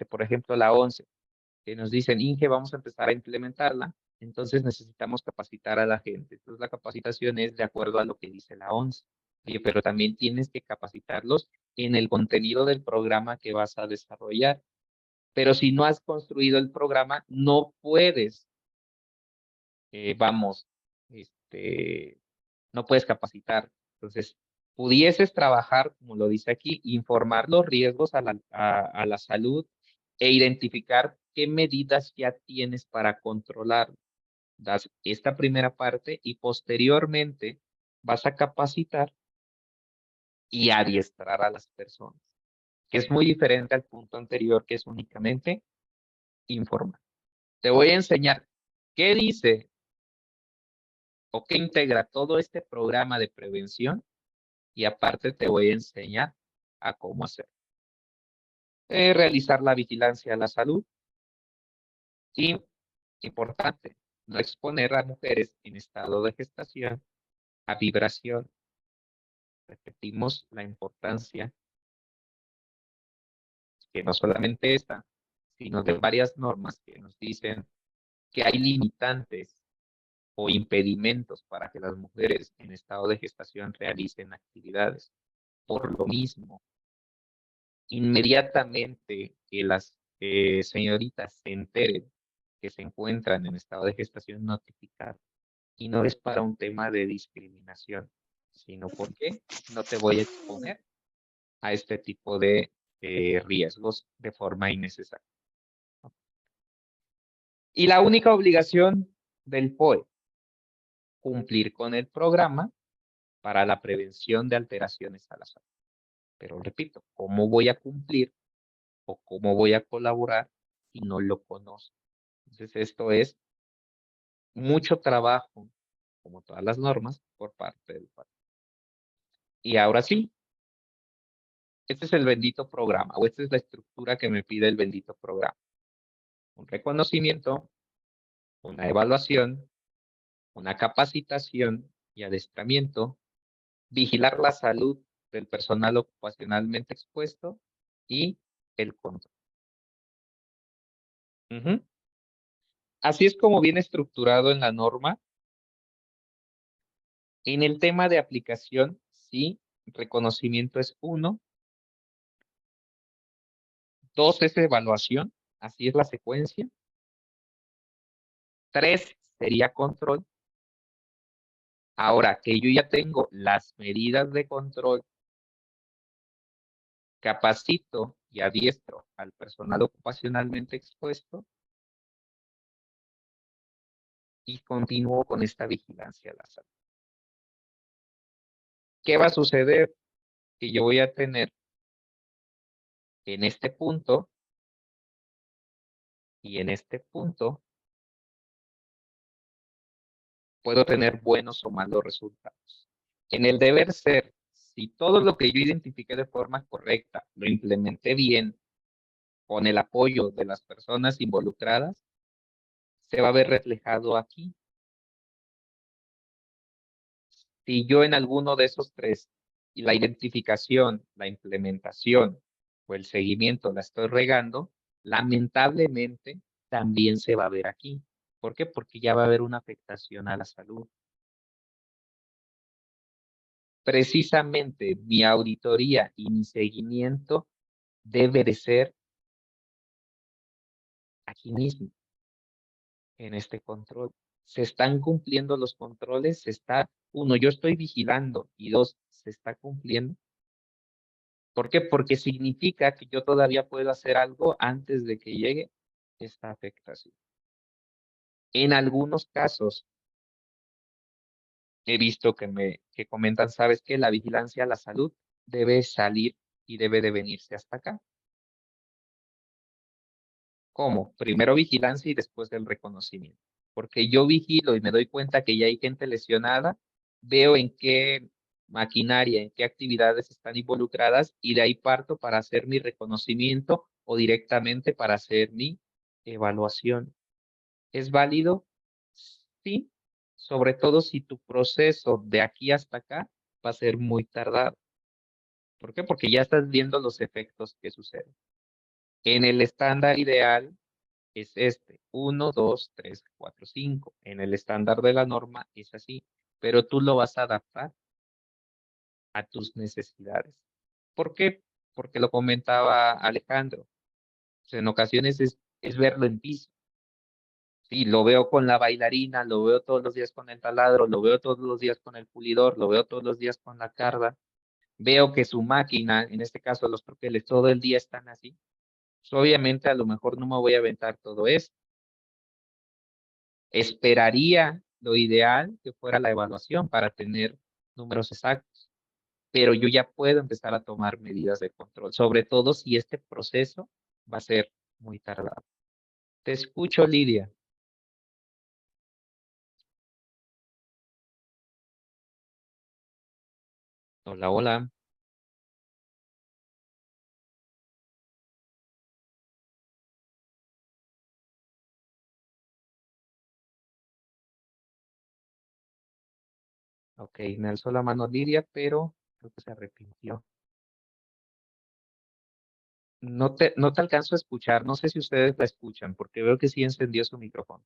por ejemplo, la 11, que nos dicen, Inge, vamos a empezar a implementarla, entonces necesitamos capacitar a la gente. Entonces la capacitación es de acuerdo a lo que dice la 11. Oye, pero también tienes que capacitarlos en el contenido del programa que vas a desarrollar. Pero si no has construido el programa, no puedes, no puedes capacitar. Entonces, pudieses trabajar, como lo dice aquí, informar los riesgos a la salud e identificar qué medidas ya tienes para controlar. Das esta primera parte y posteriormente vas a capacitar y adiestrar a las personas, que es muy diferente al punto anterior, que es únicamente informar. Te voy a enseñar qué dice o qué integra todo este programa de prevención y aparte te voy a enseñar a cómo hacer. Realizar la vigilancia a la salud y, importante, no exponer a mujeres en estado de gestación a vibración. Repetimos la importancia que no solamente esta, sino de varias normas que nos dicen que hay limitantes o impedimentos para que las mujeres en estado de gestación realicen actividades. Por lo mismo, inmediatamente que las señoritas se enteren que se encuentran en estado de gestación, notificar. Y no es para un tema de discriminación, sino porque no te voy a exponer a este tipo de riesgos de forma innecesaria. Y la única obligación del POE, cumplir con el programa para la prevención de alteraciones a la salud. Pero repito, ¿cómo voy a cumplir o cómo voy a colaborar si no lo conozco? Entonces, esto es mucho trabajo, como todas las normas, por parte del POE. Y ahora sí, este es el bendito programa, o esta es la estructura que me pide el bendito programa. Un reconocimiento, una evaluación, una capacitación y adestramiento, vigilar la salud del personal ocupacionalmente expuesto y el control. Así es como viene estructurado en la norma. En el tema de aplicación, sí, reconocimiento es 1. 2 es evaluación, así es la secuencia. 3 sería control. Ahora que yo ya tengo las medidas de control, capacito y adiestro al personal ocupacionalmente expuesto y continúo con esta vigilancia a la salud. ¿Qué va a suceder? Que yo voy a tener en este punto y en este punto, puedo tener buenos o malos resultados. En el deber ser, si todo lo que yo identifiqué de forma correcta lo implementé bien con el apoyo de las personas involucradas, se va a ver reflejado aquí. Si yo en alguno de esos tres, y la identificación, la implementación o el seguimiento la estoy regando, lamentablemente también se va a ver aquí. ¿Por qué? Porque ya va a haber una afectación a la salud. Precisamente mi auditoría y mi seguimiento debe de ser aquí mismo, en este control. ¿Se están cumpliendo los controles? Uno, yo estoy vigilando y dos, ¿se está cumpliendo? ¿Por qué? Porque significa que yo todavía puedo hacer algo antes de que llegue esta afectación. En algunos casos he visto que comentan, ¿sabes qué? La vigilancia a la salud debe salir y debe de venirse hasta acá. ¿Cómo? Primero vigilancia y después el reconocimiento. Porque yo vigilo y me doy cuenta que ya hay gente lesionada, veo en qué maquinaria, en qué actividades están involucradas y de ahí parto para hacer mi reconocimiento o directamente para hacer mi evaluación. ¿Es válido? Sí, sobre todo si tu proceso de aquí hasta acá va a ser muy tardado. ¿Por qué? Porque ya estás viendo los efectos que suceden. En el estándar ideal es este, 1, 2, 3, 4, 5. En el estándar de la norma es así, pero tú lo vas a adaptar a tus necesidades. ¿Por qué? Porque lo comentaba Alejandro. Pues, en ocasiones es verlo en piso. Sí, lo veo con la bailarina, lo veo todos los días con el taladro, lo veo todos los días con el pulidor, lo veo todos los días con la carga. Veo que su máquina, en este caso los troqueles, todo el día están así. Pues, obviamente a lo mejor no me voy a aventar todo esto. Esperaría lo ideal que fuera la evaluación para tener números exactos, pero yo ya puedo empezar a tomar medidas de control, sobre todo si este proceso va a ser muy tardado. Te escucho, Lidia. Hola, hola. Ok, me alzó la mano Lidia, pero creo que se arrepintió. No te alcanzo a escuchar, no sé si ustedes la escuchan, porque veo que sí encendió su micrófono.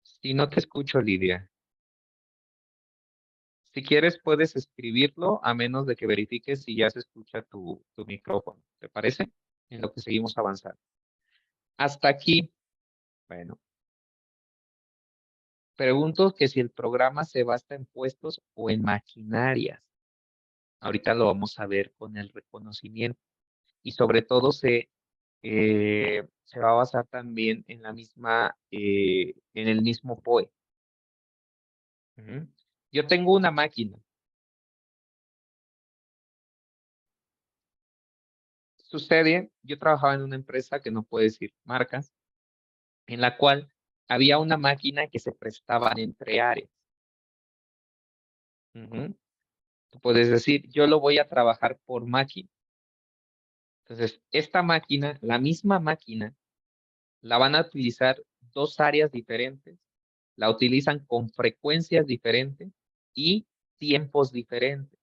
Si no te escucho, Lidia. Si quieres, puedes escribirlo a menos de que verifiques si ya se escucha tu micrófono. ¿Te parece? En lo que seguimos avanzando. Hasta aquí, bueno, pregunto que si el programa se basa en puestos o en maquinarias. Ahorita lo vamos a ver con el reconocimiento. Y sobre todo se va a basar también en en el mismo POE. Ujú. Yo tengo una máquina. Sucede, yo trabajaba en una empresa que no puedo decir marcas, en la cual había una máquina que se prestaba entre áreas. Ujú. Tú puedes decir, yo lo voy a trabajar por máquina. Entonces, esta máquina, la misma máquina, la van a utilizar dos áreas diferentes, la utilizan con frecuencias diferentes y tiempos diferentes.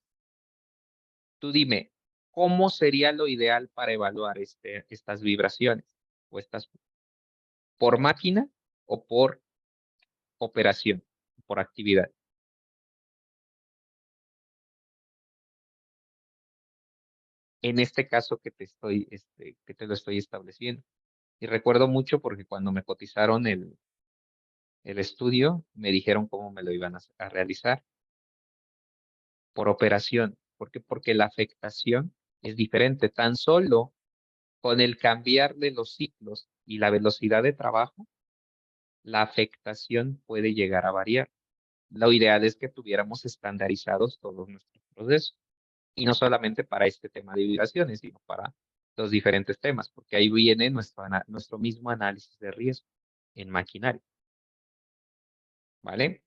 Tú dime, ¿cómo sería lo ideal para evaluar estas vibraciones o por máquina o por operación, por actividad? En este caso que te lo estoy estableciendo. Y recuerdo mucho porque cuando me cotizaron el estudio, me dijeron cómo me lo iban a realizar por operación. ¿Por qué? Porque la afectación es diferente. Tan solo con el cambiar de los ciclos y la velocidad de trabajo, la afectación puede llegar a variar. Lo ideal es que tuviéramos estandarizados todos nuestros procesos. Y no solamente para este tema de vibraciones, sino para los diferentes temas, porque ahí viene nuestro mismo análisis de riesgo en maquinaria. ¿Vale?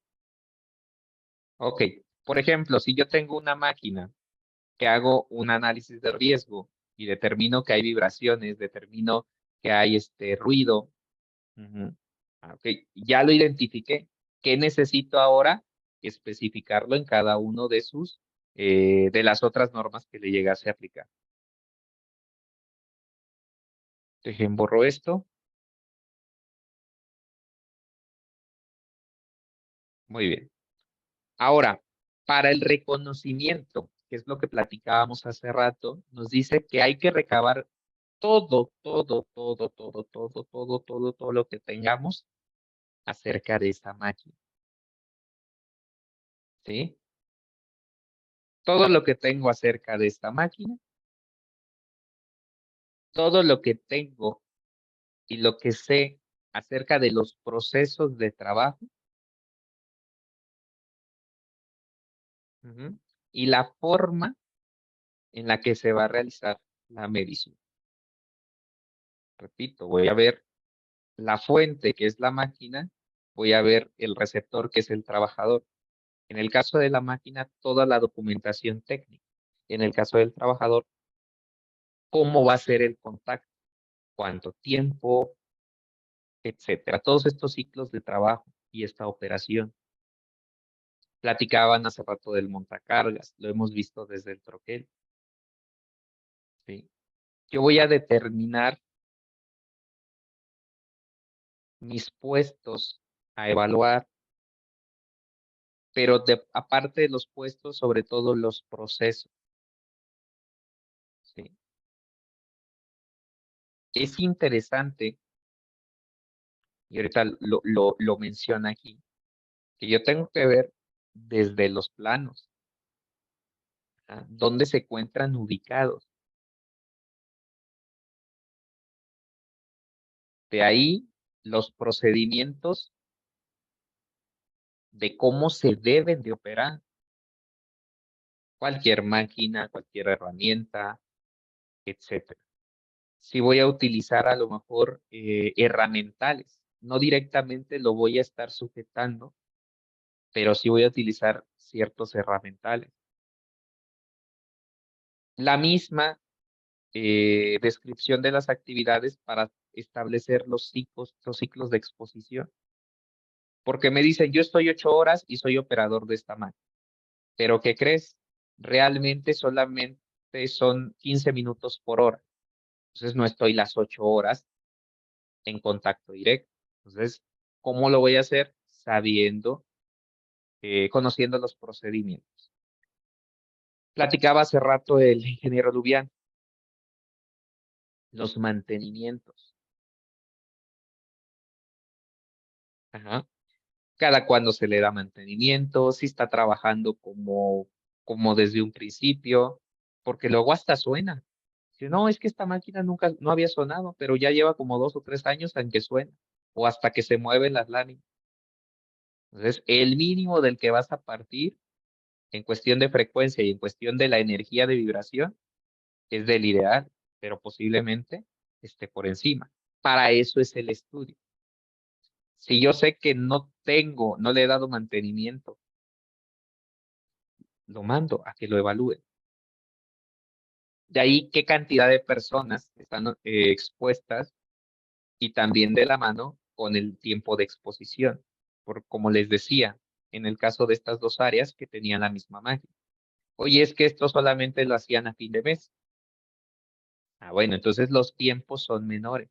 Ok. Por ejemplo, si yo tengo una máquina que hago un análisis de riesgo y determino que hay vibraciones, determino que hay ruido. Ok, ya lo identifiqué. ¿Qué necesito ahora? Especificarlo en cada uno de de las otras normas que le llegase a aplicar. Dejen, borro esto. Muy bien. Ahora, para el reconocimiento, que es lo que platicábamos hace rato, nos dice que hay que recabar todo lo que tengamos acerca de esa máquina. ¿Sí? Todo lo que tengo acerca de esta máquina, todo lo que tengo y lo que sé acerca de los procesos de trabajo, ujú, y la forma en la que se va a realizar la medición. Repito, voy a ver la fuente, que es la máquina, voy a ver el receptor, que es el trabajador. En el caso de la máquina, toda la documentación técnica. En el caso del trabajador, cómo va a ser el contacto, cuánto tiempo, etcétera. Todos estos ciclos de trabajo y esta operación. Platicaban hace rato del montacargas, lo hemos visto desde el troquel. ¿Sí? Yo voy a determinar mis puestos a evaluar, pero aparte de los puestos, sobre todo los procesos. ¿Sí? Es interesante, y ahorita lo menciona aquí, que yo tengo que ver desde los planos, dónde se encuentran ubicados. De ahí los procedimientos de cómo se deben de operar cualquier máquina, cualquier herramienta, etcétera. Si voy a utilizar a lo mejor herramientales, no directamente lo voy a estar sujetando, pero sí voy a utilizar ciertos herramientales. La misma descripción de las actividades para establecer los ciclos de exposición. Porque me dicen, yo estoy 8 horas y soy operador de esta máquina. Pero ¿qué crees? Realmente solamente son 15 minutos por hora. Entonces no estoy las 8 horas en contacto directo. Entonces, ¿cómo lo voy a hacer? Sabiendo, conociendo los procedimientos. Platicaba hace rato el ingeniero Lubián, los mantenimientos. Ajá. Cada cuándo se le da mantenimiento, si está trabajando como desde un principio, porque luego hasta suena. Si no, es que esta máquina nunca, no había sonado, pero ya lleva como 2 o 3 años en que suena, o hasta que se mueven las láminas. Entonces, el mínimo del que vas a partir en cuestión de frecuencia y en cuestión de la energía de vibración es del ideal, pero posiblemente esté por encima. Para eso es el estudio. Si yo sé que no le he dado mantenimiento, lo mando a que lo evalúe. De ahí qué cantidad de personas están expuestas y también de la mano con el tiempo de exposición. Por como les decía, en el caso de estas dos áreas que tenían la misma máquina. Oye, es que esto solamente lo hacían a fin de mes. Bueno, entonces los tiempos son menores.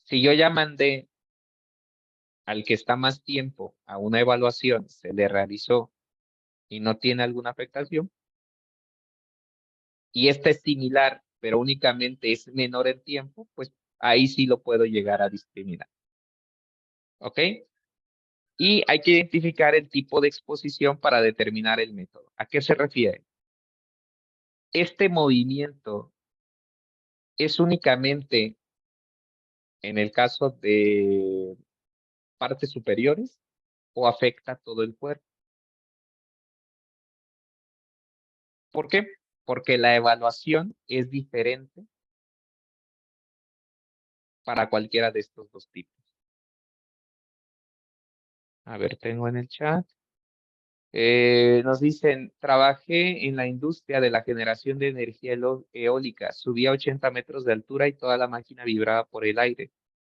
Si yo ya mandé al que está más tiempo a una evaluación, se le realizó y no tiene alguna afectación, y esta es similar, pero únicamente es menor en tiempo, pues ahí sí lo puedo llegar a discriminar. ¿Ok? Y hay que identificar el tipo de exposición para determinar el método. ¿A qué se refiere? Este movimiento es únicamente en el caso de partes superiores o afecta todo el cuerpo. ¿Por qué? Porque la evaluación es diferente para cualquiera de estos dos tipos. A ver, tengo en el chat. Nos dicen, trabajé en la industria de la generación de energía eólica, subí a 80 metros de altura y toda la máquina vibraba por el aire.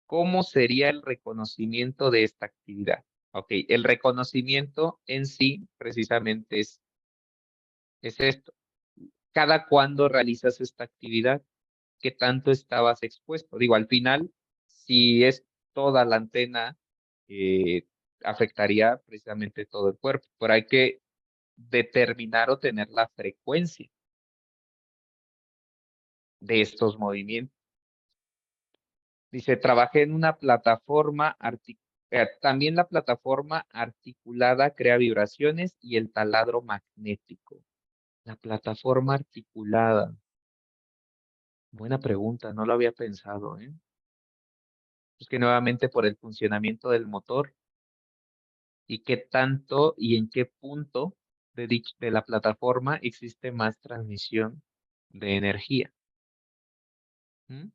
¿Cómo sería el reconocimiento de esta actividad? Ok, el reconocimiento en sí precisamente es esto. ¿Cada cuándo realizas esta actividad? ¿Qué tanto estabas expuesto? Digo, al final, si es toda la antena, eh, afectaría precisamente todo el cuerpo, pero hay que determinar o tener la frecuencia de estos movimientos. Dice, trabajé en una plataforma también la plataforma articulada crea vibraciones y el taladro magnético. La plataforma articulada. Buena pregunta, no lo había pensado, ¿eh? Es que nuevamente por el funcionamiento del motor y qué tanto y en qué punto de la plataforma existe más transmisión de energía. ¿Mm?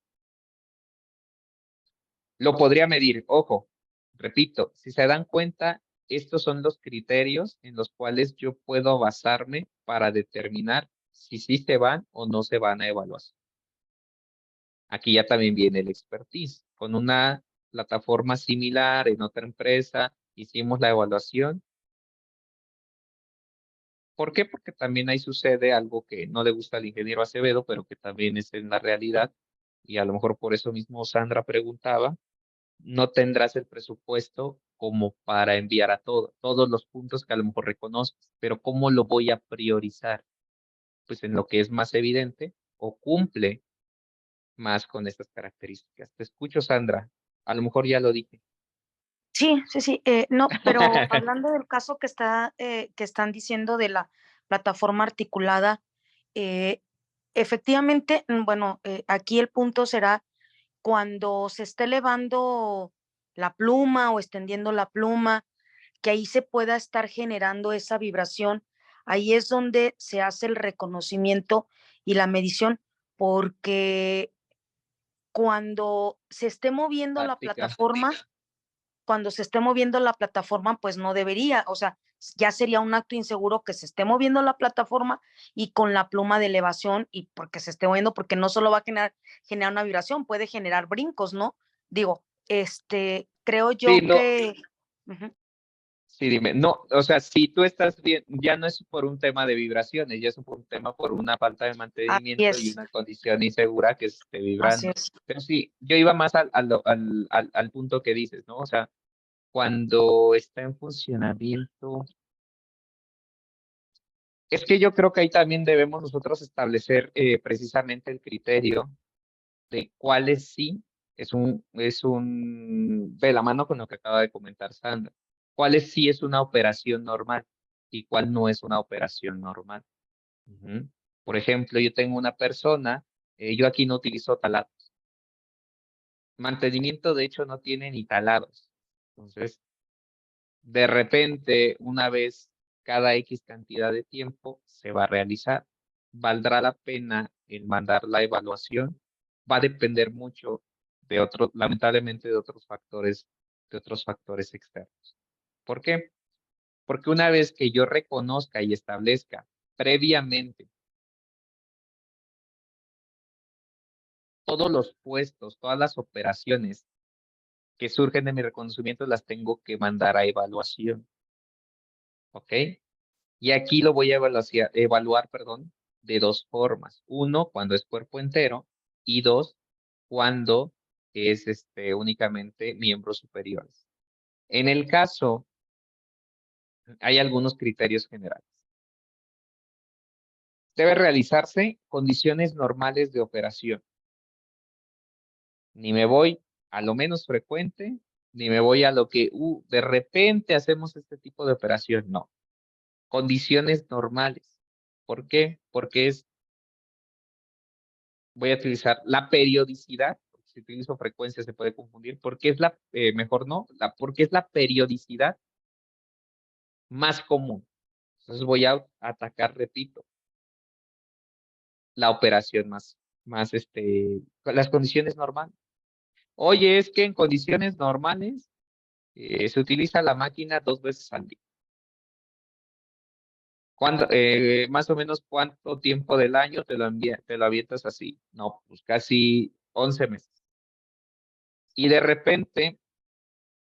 Lo podría medir, ojo, repito, si se dan cuenta, estos son los criterios en los cuales yo puedo basarme para determinar si sí se van o no se van a evaluación. Aquí ya también viene el expertise. Con una plataforma similar en otra empresa, hicimos la evaluación. ¿Por qué? Porque también ahí sucede algo que no le gusta al ingeniero Acevedo, pero que también es en la realidad. Y a lo mejor por eso mismo Sandra preguntaba, no tendrás el presupuesto como para enviar a todos los puntos que a lo mejor reconoces, pero ¿cómo lo voy a priorizar? Pues en lo que es más evidente o cumple más con estas características. Te escucho, Sandra. A lo mejor ya lo dije. Sí, sí, sí. No, pero hablando del caso que están diciendo de la plataforma articulada, efectivamente, bueno, aquí el punto será cuando se esté elevando la pluma o extendiendo la pluma, que ahí se pueda estar generando esa vibración. Ahí es donde se hace el reconocimiento y la medición, porque cuando se esté moviendo la Táctica. plataforma, cuando se esté moviendo la plataforma, pues no debería, o sea, ya sería un acto inseguro que se esté moviendo la plataforma y con la pluma de elevación y porque se esté moviendo, porque no solo va a generar una vibración, puede generar brincos, ¿no? Digo, creo Sí, yo no, que... Ujú. sí, dime. No, o sea, si tú estás bien, ya no es por un tema de vibraciones, ya es un tema por una falta de Así mantenimiento y es, una condición insegura que esté así vibrando. es. Pero sí, yo iba más al punto que dices, ¿no? O sea, cuando está en funcionamiento, es que yo creo que ahí también debemos nosotros establecer precisamente el criterio de cuáles sí de la mano con lo que acaba de comentar Sandra, cuáles sí es una operación normal y cuál no es una operación normal. Ujú. Por ejemplo, yo tengo una persona, yo aquí no utilizo taladros. Mantenimiento, de hecho, no tiene ni taladros. Entonces, de repente, una vez cada X cantidad de tiempo se va a realizar. ¿Valdrá la pena el mandar la evaluación? Va a depender mucho de otros, lamentablemente, de otros factores externos. ¿Por qué? Porque una vez que yo reconozca y establezca previamente todos los puestos, todas las operaciones que surgen de mi reconocimiento, las tengo que mandar a evaluación. ¿Ok? Y aquí lo voy a evaluar, perdón, de dos formas. Uno, cuando es cuerpo entero, y dos, cuando es únicamente miembros superiores. En el caso, hay algunos criterios generales. Debe realizarse condiciones normales de operación. Ni me voy a lo menos frecuente, ni me voy a lo que de repente hacemos este tipo de operación. No. Condiciones normales. ¿Por qué? Porque voy a utilizar la periodicidad, porque si utilizo frecuencia se puede confundir, porque es mejor no, porque es la periodicidad más común. Entonces voy a atacar, repito, la operación con las condiciones normales. Oye, es que en condiciones normales se utiliza la máquina 2 veces al día. Más o menos cuánto tiempo del año te lo avientas así? No, pues casi 11 meses. Y de repente,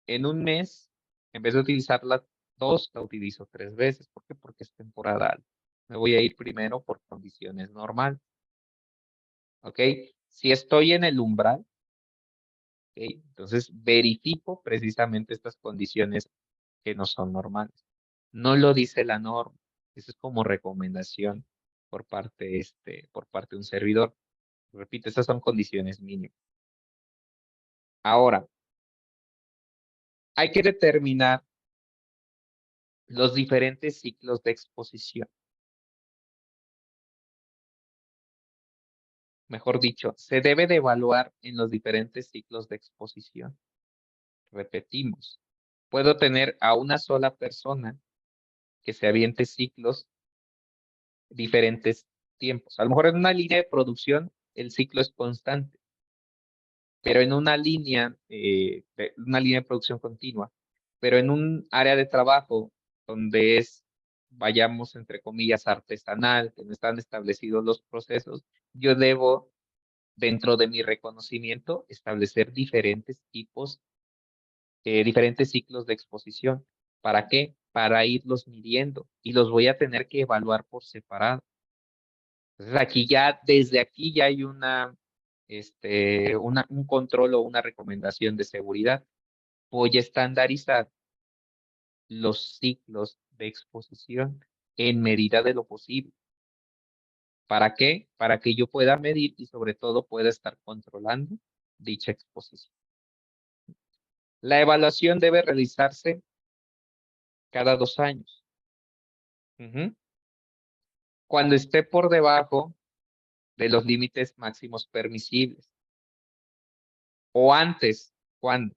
en un mes, en vez de utilizarla 2, la utilizo 3 veces. ¿Por qué? Porque es temporada alta. Me voy a ir primero por condiciones normales. ¿Ok? Si estoy en el umbral, ¿ok? Entonces verifico precisamente estas condiciones que no son normales. No lo dice la norma. Eso es como recomendación por parte de un servidor. Repito, esas son condiciones mínimas. Ahora, hay que determinar los diferentes ciclos de exposición. Mejor dicho, se debe de evaluar en los diferentes ciclos de exposición. Repetimos, puedo tener a una sola persona que se aviente ciclos diferentes tiempos. A lo mejor en una línea de producción el ciclo es constante, pero en una línea de producción continua, pero en un área de trabajo donde vayamos, entre comillas, artesanal, que no están establecidos los procesos, yo debo, dentro de mi reconocimiento, establecer diferentes diferentes ciclos de exposición. ¿Para qué? Para irlos midiendo y los voy a tener que evaluar por separado. Entonces desde aquí ya hay un control o una recomendación de seguridad. Voy a estandarizar los ciclos de exposición en medida de lo posible. ¿Para qué? Para que yo pueda medir y sobre todo pueda estar controlando dicha exposición. La evaluación debe realizarse cada 2 años. Cuando esté por debajo de los límites máximos permisibles. O antes, cuando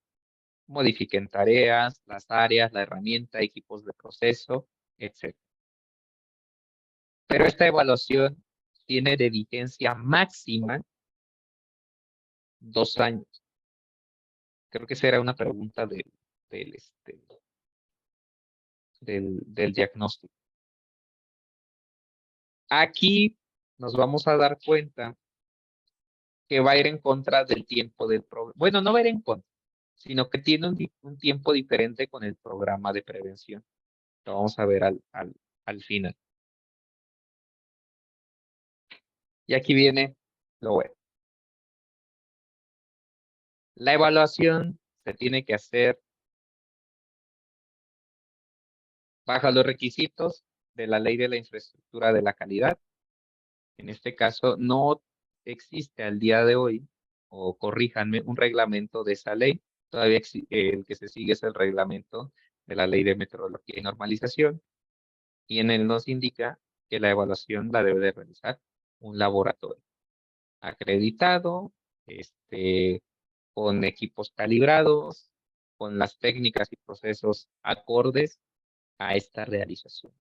modifiquen tareas, las áreas, la herramienta, equipos de proceso, etc. Pero esta evaluación tiene de vigencia máxima 2 años. Creo que esa era una pregunta del diagnóstico. Aquí nos vamos a dar cuenta que va a ir en contra del tiempo del programa. Bueno, no va a ir en contra, sino que tiene un tiempo diferente con el programa de prevención. Lo vamos a ver al final. Y aquí viene lo bueno. La evaluación se tiene que hacer bajo los requisitos de la Ley de la Infraestructura de la Calidad. En este caso, no existe al día de hoy, o corríjanme, un reglamento de esa ley. Todavía el que se sigue es el reglamento de la Ley de Metrología y Normalización. Y en él nos indica que la evaluación la debe de realizar un laboratorio acreditado, con equipos calibrados, con las técnicas y procesos acordes a esta realización.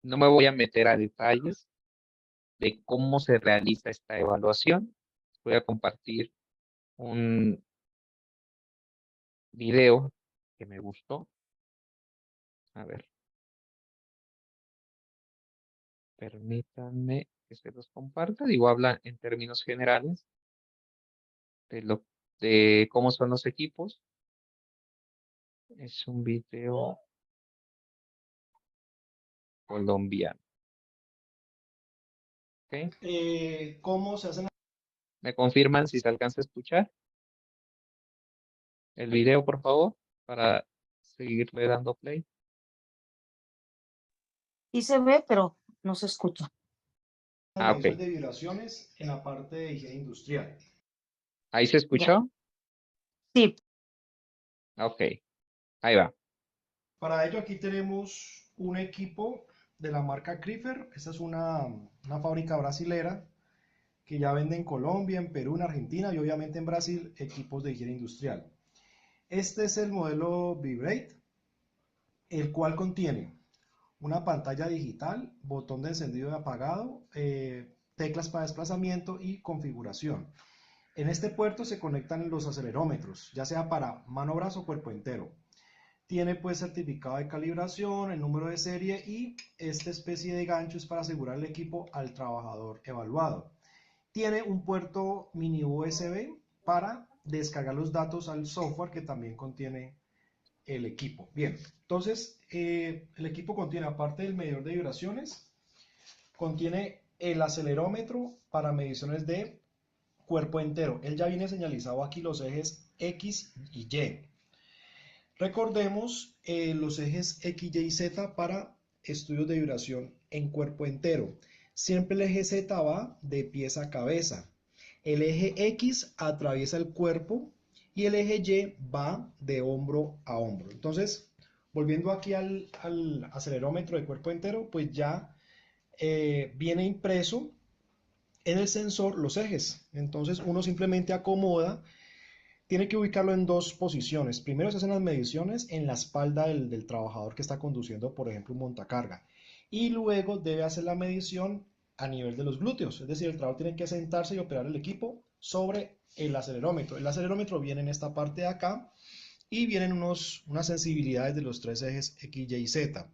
No me voy a meter a detalles de cómo se realiza esta evaluación. Voy a compartir un video que me gustó. A ver. Permítanme que se los comparta. Digo, habla en términos generales de cómo son los equipos. Es un video colombiano. ¿Okay? ¿Cómo se hacen? ¿Me confirman si se alcanza a escuchar el video, por favor, para seguirle dando play? Sí se ve, pero no se escucha. Ok. Mediciones de vibraciones en la parte de higiene industrial. ¿Ahí se escuchó? Sí, Ok, ahí va. Para ello aquí tenemos un equipo de la marca Crifer. Esta es una fábrica brasilera que ya vende en Colombia, en Perú, en Argentina y obviamente en Brasil equipos de higiene industrial. Este es el modelo Vibrate, el cual contiene una pantalla digital, botón de encendido y apagado, teclas para desplazamiento y configuración. En este puerto se conectan los acelerómetros, ya sea para mano, brazo o cuerpo entero. tiene pues certificado de calibración, el número de serie y esta especie de gancho es para asegurar el equipo al trabajador evaluado. Tiene un puerto mini USB para descargar los datos al software que también contiene el equipo. Bien, entonces el equipo contiene, aparte del medidor de vibraciones, contiene el acelerómetro para mediciones de cuerpo entero. Él ya viene señalizado aquí los ejes X y Y. Recordemos los ejes X, Y y Z para estudios de vibración en cuerpo entero. Siempre el eje Z va de pies a cabeza. El eje X atraviesa el cuerpo y el eje Y va de hombro a hombro. Entonces, volviendo aquí al acelerómetro de cuerpo entero, pues ya viene impreso en el sensor los ejes. Entonces uno simplemente acomoda, tiene que ubicarlo en dos posiciones. Primero se hacen las mediciones en la espalda del trabajador que está conduciendo, por ejemplo, un montacarga. Y luego debe hacer la medición a nivel de los glúteos. Es decir, el trabajador tiene que sentarse y operar el equipo sobre el acelerómetro. El acelerómetro viene en esta parte de acá y vienen unas sensibilidades de los tres ejes X, Y y Z.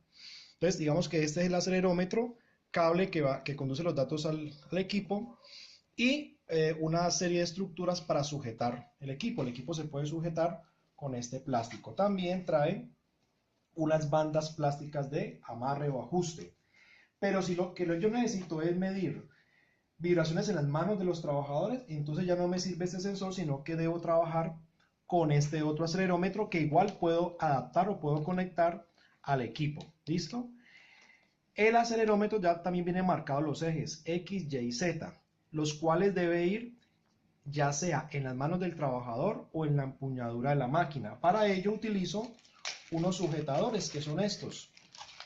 Entonces, digamos que este es el acelerómetro, cable que conduce los datos al equipo y una serie de estructuras para sujetar el equipo. El equipo se puede sujetar con este plástico. También trae unas bandas plásticas de amarre o ajuste. Pero si lo que yo necesito es medir vibraciones en las manos de los trabajadores, entonces ya no me sirve este sensor, sino que debo trabajar con este otro acelerómetro que igual puedo adaptar o puedo conectar al equipo. ¿Listo? El acelerómetro ya también viene marcado los ejes X, Y y Z, los cuales debe ir ya sea en las manos del trabajador o en la empuñadura de la máquina. Para ello utilizo unos sujetadores que son estos.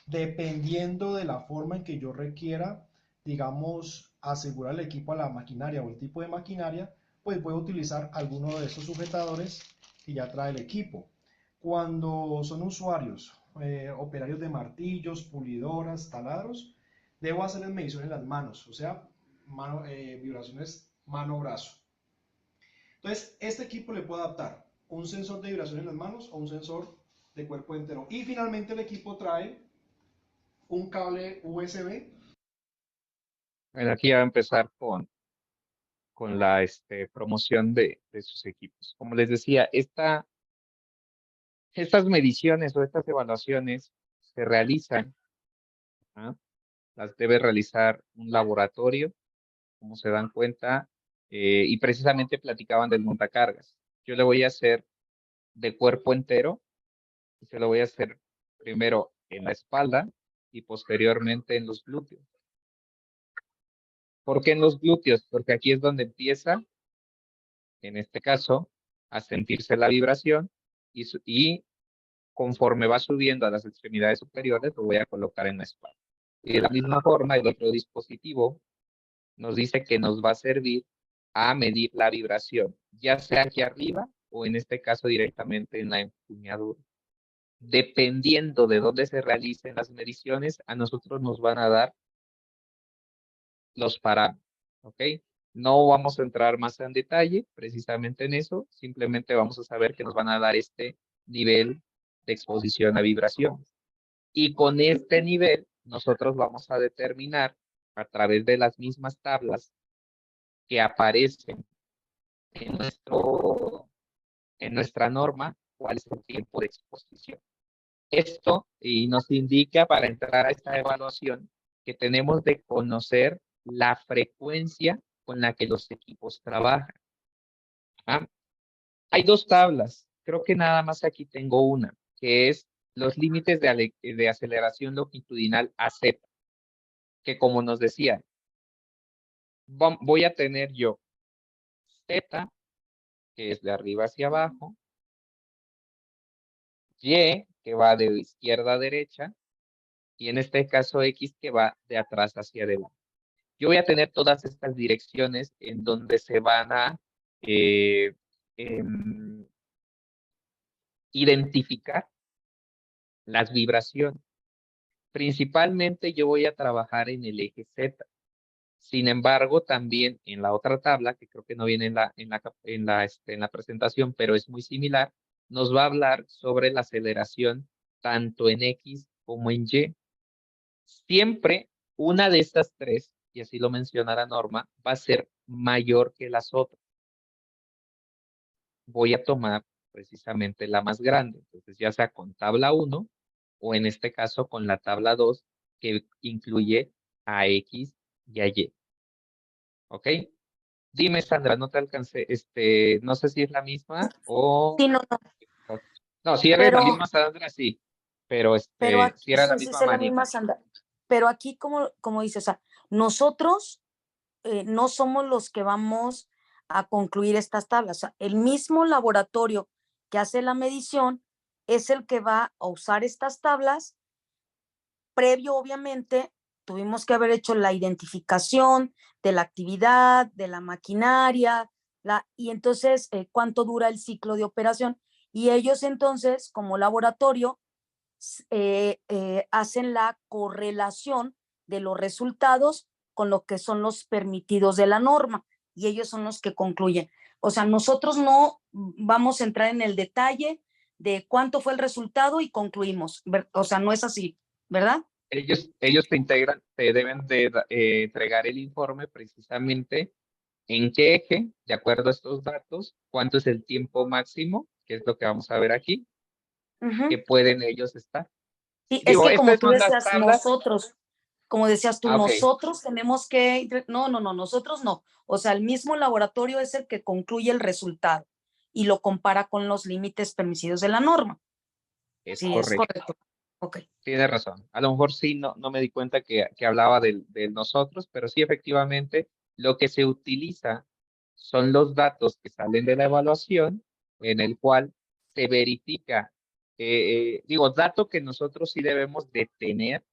Dependiendo de la forma en que yo requiera, digamos, asegurar el equipo a la maquinaria o el tipo de maquinaria, pues voy a utilizar alguno de estos sujetadores que ya trae el equipo. Cuando son usuarios, operarios de martillos, pulidoras, taladros, debo hacerles mediciones en las manos, o sea, vibraciones mano-brazo. Entonces, este equipo le puede adaptar un sensor de vibración en las manos o un sensor de cuerpo entero. Y finalmente el equipo trae un cable USB. Bueno, aquí ya va a empezar con la promoción de sus equipos. Como les decía, estas mediciones o estas evaluaciones se realizan, ¿ah? Las debe realizar un laboratorio, como se dan cuenta, y precisamente platicaban del montacargas. Yo le voy a hacer de cuerpo entero y se lo voy a hacer primero en la espalda y posteriormente en los glúteos. ¿Por qué en los glúteos? Porque aquí es donde empieza, en este caso, a sentirse la vibración y conforme va subiendo a las extremidades superiores, lo voy a colocar en la espalda. Y de la misma forma, el otro dispositivo nos dice que nos va a servir a medir la vibración, ya sea aquí arriba o en este caso directamente en la empuñadura. Dependiendo de dónde se realicen las mediciones, a nosotros nos van a dar los parámetros, ¿ok? No vamos a entrar más en detalle precisamente en eso, simplemente vamos a saber que nos van a dar este nivel de exposición a vibraciones. Y con este nivel, nosotros vamos a determinar a través de las mismas tablas que aparecen en nuestra norma cuál es el tiempo de exposición. Esto y nos indica para entrar a esta evaluación que tenemos de conocer la frecuencia con la que los equipos trabajan. ¿Ah? Hay dos tablas, creo que nada más aquí tengo una, que es los límites de aceleración longitudinal a Z, que como nos decía, voy a tener yo Z, que es de arriba hacia abajo, Y, que va de izquierda a derecha, y en este caso X, que va de atrás hacia adelante. Yo voy a tener todas estas direcciones en donde se van a identificar las vibraciones. Principalmente yo voy a trabajar en el eje Z. Sin embargo, también en la otra tabla, que creo que no viene en la presentación, pero es muy similar, nos va a hablar sobre la aceleración tanto en X como en Y. Siempre una de estas tres, y así lo menciona la norma, va a ser mayor que las otras. Voy a tomar precisamente la más grande, entonces ya sea con tabla 1 o en este caso con la tabla 2 que incluye a X y a Y. ¿Ok? Dime, Sandra, no te alcancé, no sé si es la misma o... Sí, no, no, No, si eres la pero, misma, Sandra, sí, pero pero si aquí, era la sí, sí, misma es la misma manita. Sandra. Pero aquí, como dice, o sea, nosotros no somos los que vamos a concluir estas tablas. O sea, el mismo laboratorio que hace la medición es el que va a usar estas tablas. Previo, obviamente, tuvimos que haber hecho la identificación de la actividad, de la maquinaria, y entonces cuánto dura el ciclo de operación. Y ellos entonces, como laboratorio, hacen la correlación de los resultados con lo que son los permitidos de la norma, y ellos son los que concluyen. O sea, nosotros no vamos a entrar en el detalle de cuánto fue el resultado y concluimos. O sea, no es así, ¿verdad? Ellos te integran, te deben de entregar el informe precisamente en qué eje, de acuerdo a estos datos, cuánto es el tiempo máximo, que es lo que vamos a ver aquí, que pueden ellos estar. Sí, es Digo, que como estas tú son las decías, tablas. nosotros, como decías tú, Ok, nosotros tenemos que, no, no, no, nosotros no. O sea, el mismo laboratorio es el que concluye el resultado y lo compara con los límites permitidos de la norma. es Sí, es correcto. correcto. Ok. Tiene razón. A lo mejor sí, no me di cuenta que hablaba de nosotros, pero sí, efectivamente, lo que se utiliza son los datos que salen de la evaluación, en el cual se verifica, digo, dato que nosotros sí debemos de tener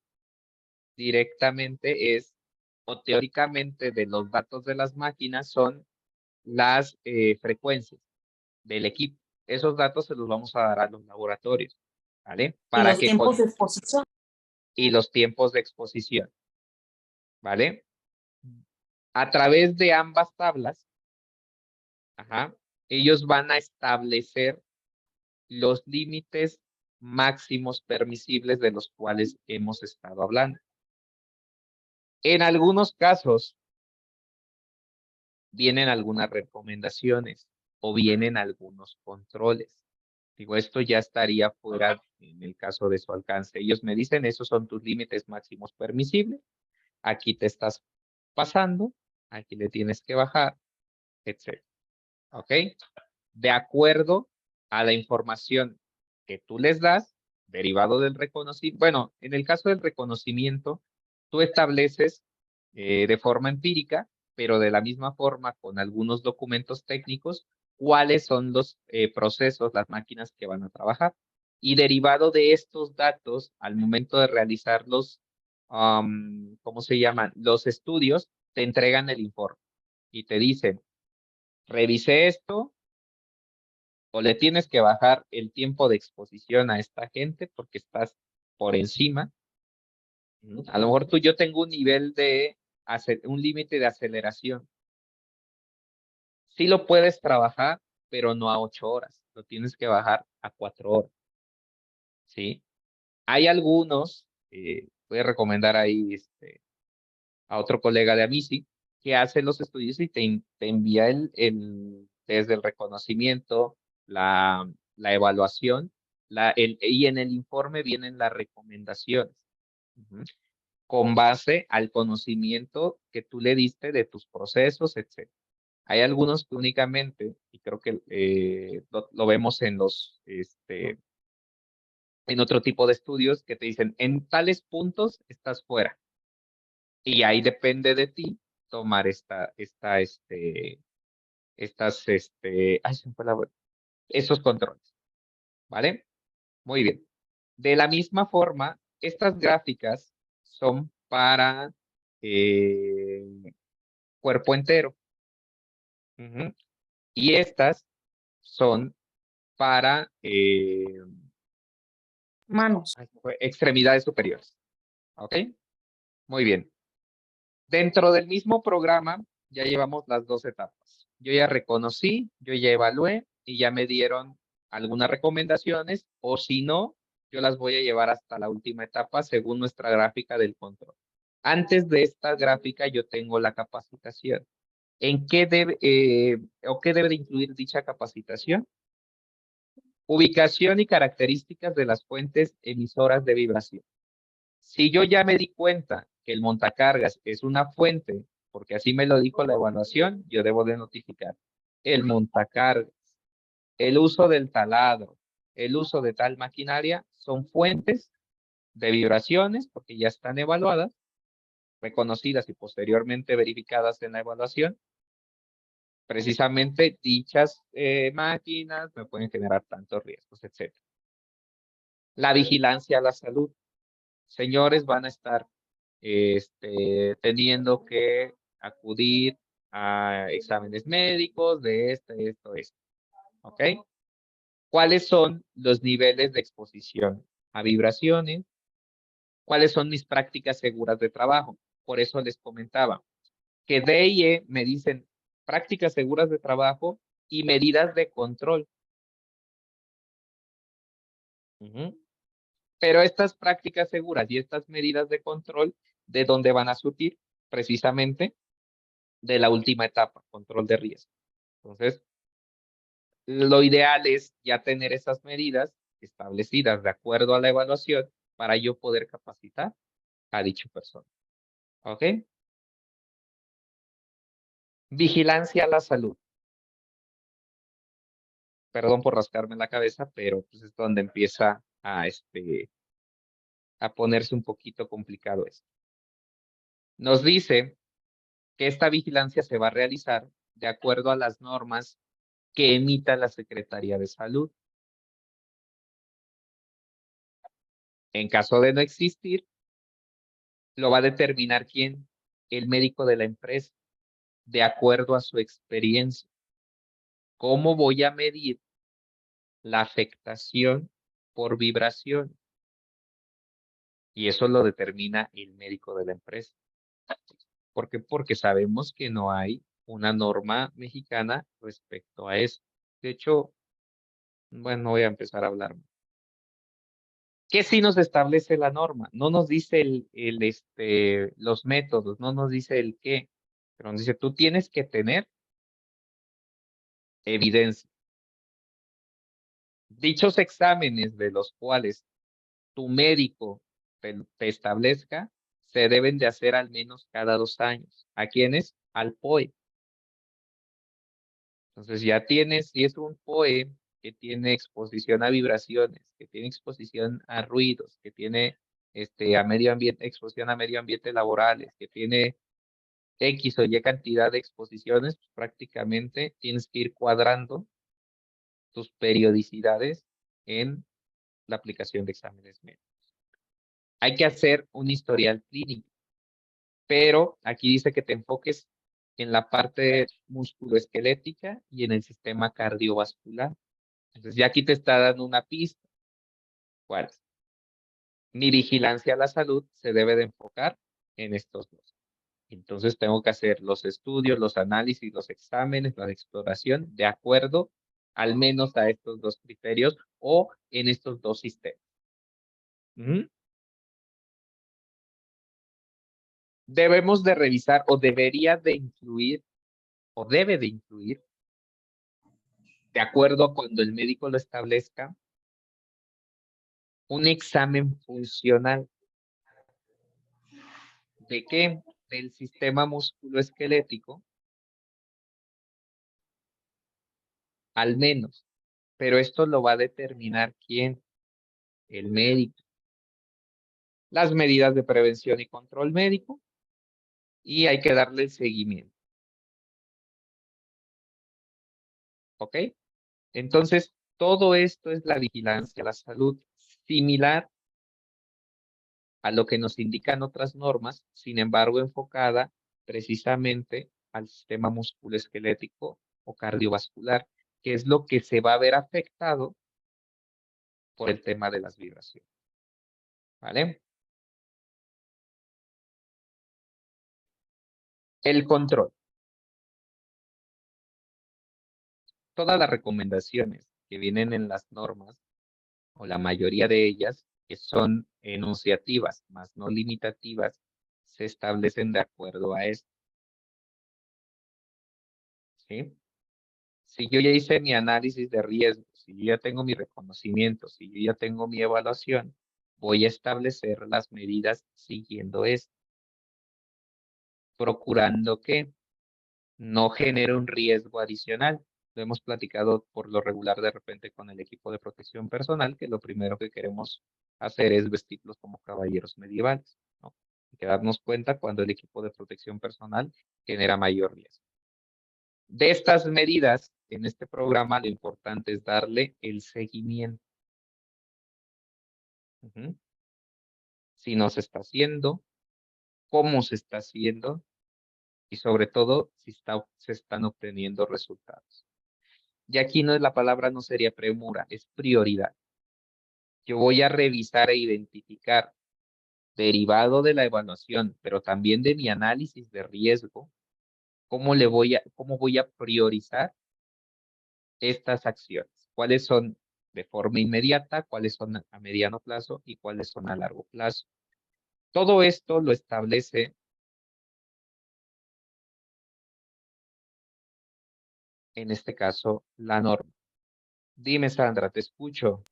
directamente es, o teóricamente de los datos de las máquinas, son las frecuencias del equipo. Esos datos se los vamos a dar a los laboratorios, ¿vale? Y Para los que tiempos de exposición. y los tiempos de exposición, ¿vale? A través de ambas tablas, ajá, ellos van a establecer los límites máximos permisibles de los cuales hemos estado hablando. En algunos casos vienen algunas recomendaciones o vienen algunos controles. Digo, esto ya estaría fuera en el caso de su alcance. Ellos me dicen, esos son tus límites máximos permisibles. Aquí te estás pasando, aquí le tienes que bajar, etc. ¿Ok? De acuerdo a la información que tú les das, derivado del reconocimiento. Bueno, en el caso del reconocimiento, tú estableces de forma empírica, pero de la misma forma con algunos documentos técnicos, cuáles son los procesos, las máquinas que van a trabajar. Y derivado de estos datos, al momento de realizar los, ¿cómo se llaman? Los estudios, te entregan el informe y te dicen, revisé esto, o le tienes que bajar el tiempo de exposición a esta gente porque estás por encima. A lo mejor yo tengo un nivel de, un límite de aceleración. Sí lo puedes trabajar, pero no a 8 horas. Lo tienes que bajar a 4 horas. ¿Sí? Hay algunos, voy a recomendar ahí a otro colega de Amici, que hace los estudios y te envía desde el reconocimiento, la evaluación, y en el informe vienen las recomendaciones, con base al conocimiento que tú le diste de tus procesos, etc. Hay algunos que únicamente, y creo que lo vemos en otro tipo de estudios, que te dicen, en tales puntos estás fuera. Y ahí depende de ti tomar ay, se me fue esos controles, ¿vale? Muy bien. De la misma forma, estas gráficas son para cuerpo entero. Y estas son para Manos. extremidades superiores. ¿Ok? Muy bien. Dentro del mismo programa ya llevamos las dos etapas. Yo ya reconocí, yo ya evalué y ya me dieron algunas recomendaciones, o si no, yo las voy a llevar hasta la última etapa según nuestra gráfica del control. Antes de esta gráfica yo tengo la capacitación. ¿En qué debe o qué debe de incluir dicha capacitación? Ubicación y características de las fuentes emisoras de vibración. Si yo ya me di cuenta que el montacargas es una fuente, porque así me lo dijo la evaluación, yo debo de notificar el montacargas, el uso del taladro, el uso de tal maquinaria son fuentes de vibraciones, porque ya están evaluadas, reconocidas y posteriormente verificadas en la evaluación. Precisamente dichas máquinas me pueden generar tantos riesgos, etc. La vigilancia a la salud. Señores, van a estar teniendo que acudir a exámenes médicos de esto. ¿Ok? ¿Cuáles son los niveles de exposición a vibraciones? ¿Cuáles son mis prácticas seguras de trabajo? Por eso les comentaba que DIE me dicen prácticas seguras de trabajo y medidas de control. Pero estas prácticas seguras y estas medidas de control, ¿de dónde van a surgir? Precisamente de la última etapa, control de riesgo. Entonces, lo ideal es ya tener esas medidas establecidas de acuerdo a la evaluación para yo poder capacitar a dicha persona. ¿Ok? Vigilancia a la salud. Perdón por rascarme la cabeza, pero pues es donde empieza a ponerse un poquito complicado esto. Nos dice que esta vigilancia se va a realizar de acuerdo a las normas que emita la Secretaría de Salud. En caso de no existir, lo va a determinar quién, el médico de la empresa, de acuerdo a su experiencia. ¿Cómo voy a medir la afectación por vibración? Y eso lo determina el médico de la empresa. ¿Por qué? Porque sabemos que no hay una norma mexicana respecto a eso. De hecho, bueno, no voy a empezar a hablar. ¿Qué sí nos establece la norma? No nos dice los métodos, no nos dice el qué, pero nos dice, tú tienes que tener evidencia. Dichos exámenes de los cuales tu médico te establezca, se deben de hacer al menos cada 2 años. ¿A quiénes? Al POE. Entonces ya tienes, si es un POE que tiene exposición a vibraciones, que tiene exposición a ruidos, que tiene a medio ambiente, exposición a medio ambiente laborales, que tiene X o Y cantidad de exposiciones, pues prácticamente tienes que ir cuadrando tus periodicidades en la aplicación de exámenes médicos. Hay que hacer un historial clínico, pero aquí dice que te enfoques en la parte musculoesquelética y en el sistema cardiovascular. Entonces ya aquí te está dando una pista. ¿Cuál es? Mi vigilancia a la salud se debe de enfocar en estos dos. Entonces tengo que hacer los estudios, los análisis, los exámenes, la exploración de acuerdo al menos a estos dos criterios o en estos dos sistemas. Debemos de revisar o debería de incluir o debe de incluir, de acuerdo a cuando el médico lo establezca, un examen funcional. ¿De qué? Del sistema musculoesquelético, al menos. Pero esto lo va a determinar quién, el médico. Las medidas de prevención y control médico, y hay que darle el seguimiento. ¿Ok? Entonces, todo esto es la vigilancia a la salud, similar a lo que nos indican otras normas, sin embargo, enfocada precisamente al sistema musculoesquelético o cardiovascular, que es lo que se va a ver afectado por el tema de las vibraciones. ¿Vale? El control. Todas las recomendaciones que vienen en las normas, o la mayoría de ellas, que son enunciativas, más no limitativas, se establecen de acuerdo a esto, ¿sí? Si yo ya hice mi análisis de riesgo, si yo ya tengo mi reconocimiento, si yo ya tengo mi evaluación, voy a establecer las medidas siguiendo esto, procurando que no genere un riesgo adicional. Lo hemos platicado por lo regular de repente con el equipo de protección personal, que lo primero que queremos hacer es vestirlos como caballeros medievales, ¿no? Y que darnos cuenta cuando el equipo de protección personal genera mayor riesgo. De estas medidas, en este programa lo importante es darle el seguimiento. Si no se está haciendo, cómo se está haciendo y sobre todo si se están obteniendo resultados. Y aquí la palabra no sería premura, es prioridad. Yo voy a revisar e identificar, derivado de la evaluación, pero también de mi análisis de riesgo, cómo voy a priorizar estas acciones. ¿Cuáles son de forma inmediata, cuáles son a mediano plazo y cuáles son a largo plazo? Todo esto lo establece, en este caso, la norma. Dime, Sandra, te escucho.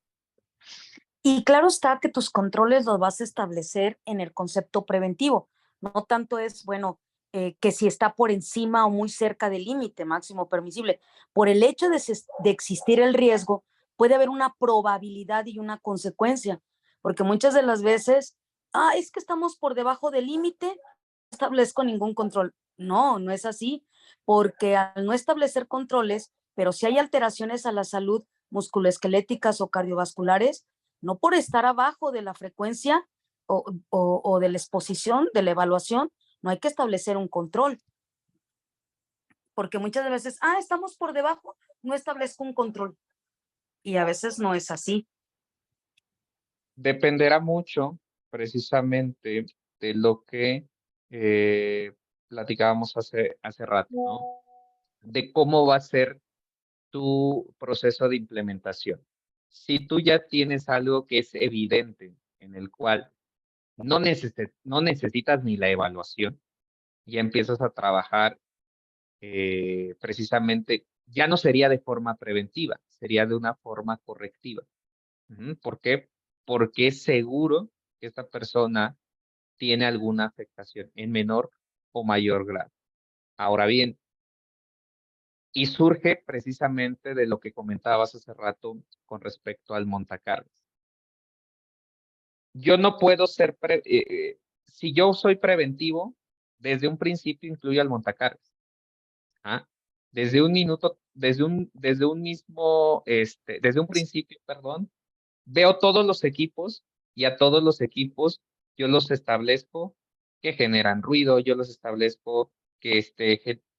Y claro está que tus controles los vas a establecer en el concepto preventivo. No tanto es, bueno, que si está por encima o muy cerca del límite máximo permisible. Por el hecho de existir el riesgo, puede haber una probabilidad y una consecuencia. Porque muchas de las veces, es que estamos por debajo del límite, no establezco ningún control. No, no es así. Porque al no establecer controles, pero si hay alteraciones a la salud musculoesqueléticas o cardiovasculares, no por estar abajo de la frecuencia o de la exposición, de la evaluación, no hay que establecer un control. Porque muchas veces, estamos por debajo, no establezco un control. Y a veces no es así. Dependerá mucho precisamente de lo que platicábamos hace rato, ¿no? De cómo va a ser tu proceso de implementación. Si tú ya tienes algo que es evidente, en el cual no necesitas ni la evaluación, ya empiezas a trabajar precisamente, ya no sería de forma preventiva, sería de una forma correctiva. ¿Por qué? Porque es seguro que esta persona tiene alguna afectación en menor o mayor grado. Ahora bien, y surge precisamente de lo que comentabas hace rato con respecto al montacargas. Yo no puedo ser, si yo soy preventivo, desde un principio incluyo al montacargas. Desde un minuto, desde un mismo, desde un principio, perdón, veo todos los equipos y a todos los equipos yo los establezco que generan ruido, yo los establezco que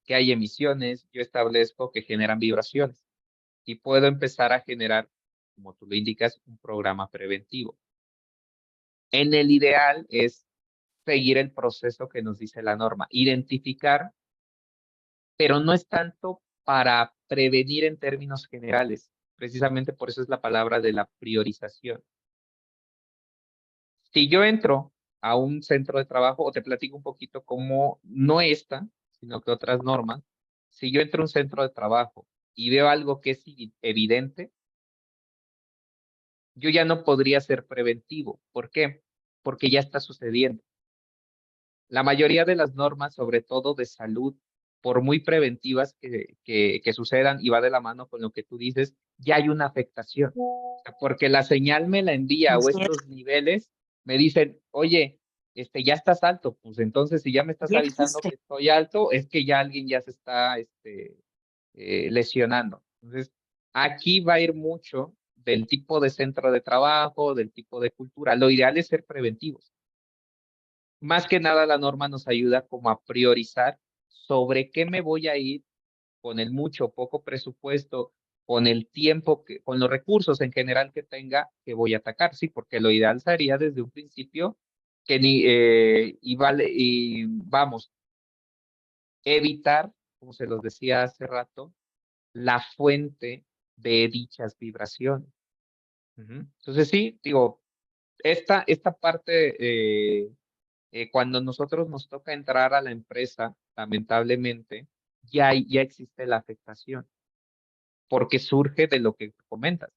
hay emisiones, yo establezco que generan vibraciones y puedo empezar a generar, como tú lo indicas, un programa preventivo. En el ideal es seguir el proceso que nos dice la norma, identificar, pero no es tanto para prevenir en términos generales, precisamente por eso es la palabra de la priorización. Si yo entro a un centro de trabajo, o te platico un poquito cómo, no esta, sino que otras normas, si yo entro a un centro de trabajo y veo algo que es evidente, yo ya no podría ser preventivo. ¿Por qué? Porque ya está sucediendo. La mayoría de las normas, sobre todo de salud, por muy preventivas que sucedan, y va de la mano con lo que tú dices, ya hay una afectación. O sea, porque la señal me la envía o estos niveles me dicen, oye, ya estás alto, pues entonces si ya me estás avisando que estoy alto, es que ya alguien ya se está lesionando. Entonces, aquí va a ir mucho del tipo de centro de trabajo, del tipo de cultura. Lo ideal es ser preventivos. Más que nada la norma nos ayuda como a priorizar sobre qué me voy a ir con el mucho o poco presupuesto, con el tiempo, con los recursos en general que tenga, que voy a atacar, sí, porque lo ideal sería desde un principio que vamos, evitar, como se los decía hace rato, la fuente de dichas vibraciones. Entonces sí, digo, esta parte, cuando nosotros nos toca entrar a la empresa, lamentablemente, ya existe la afectación, porque surge de lo que comentas.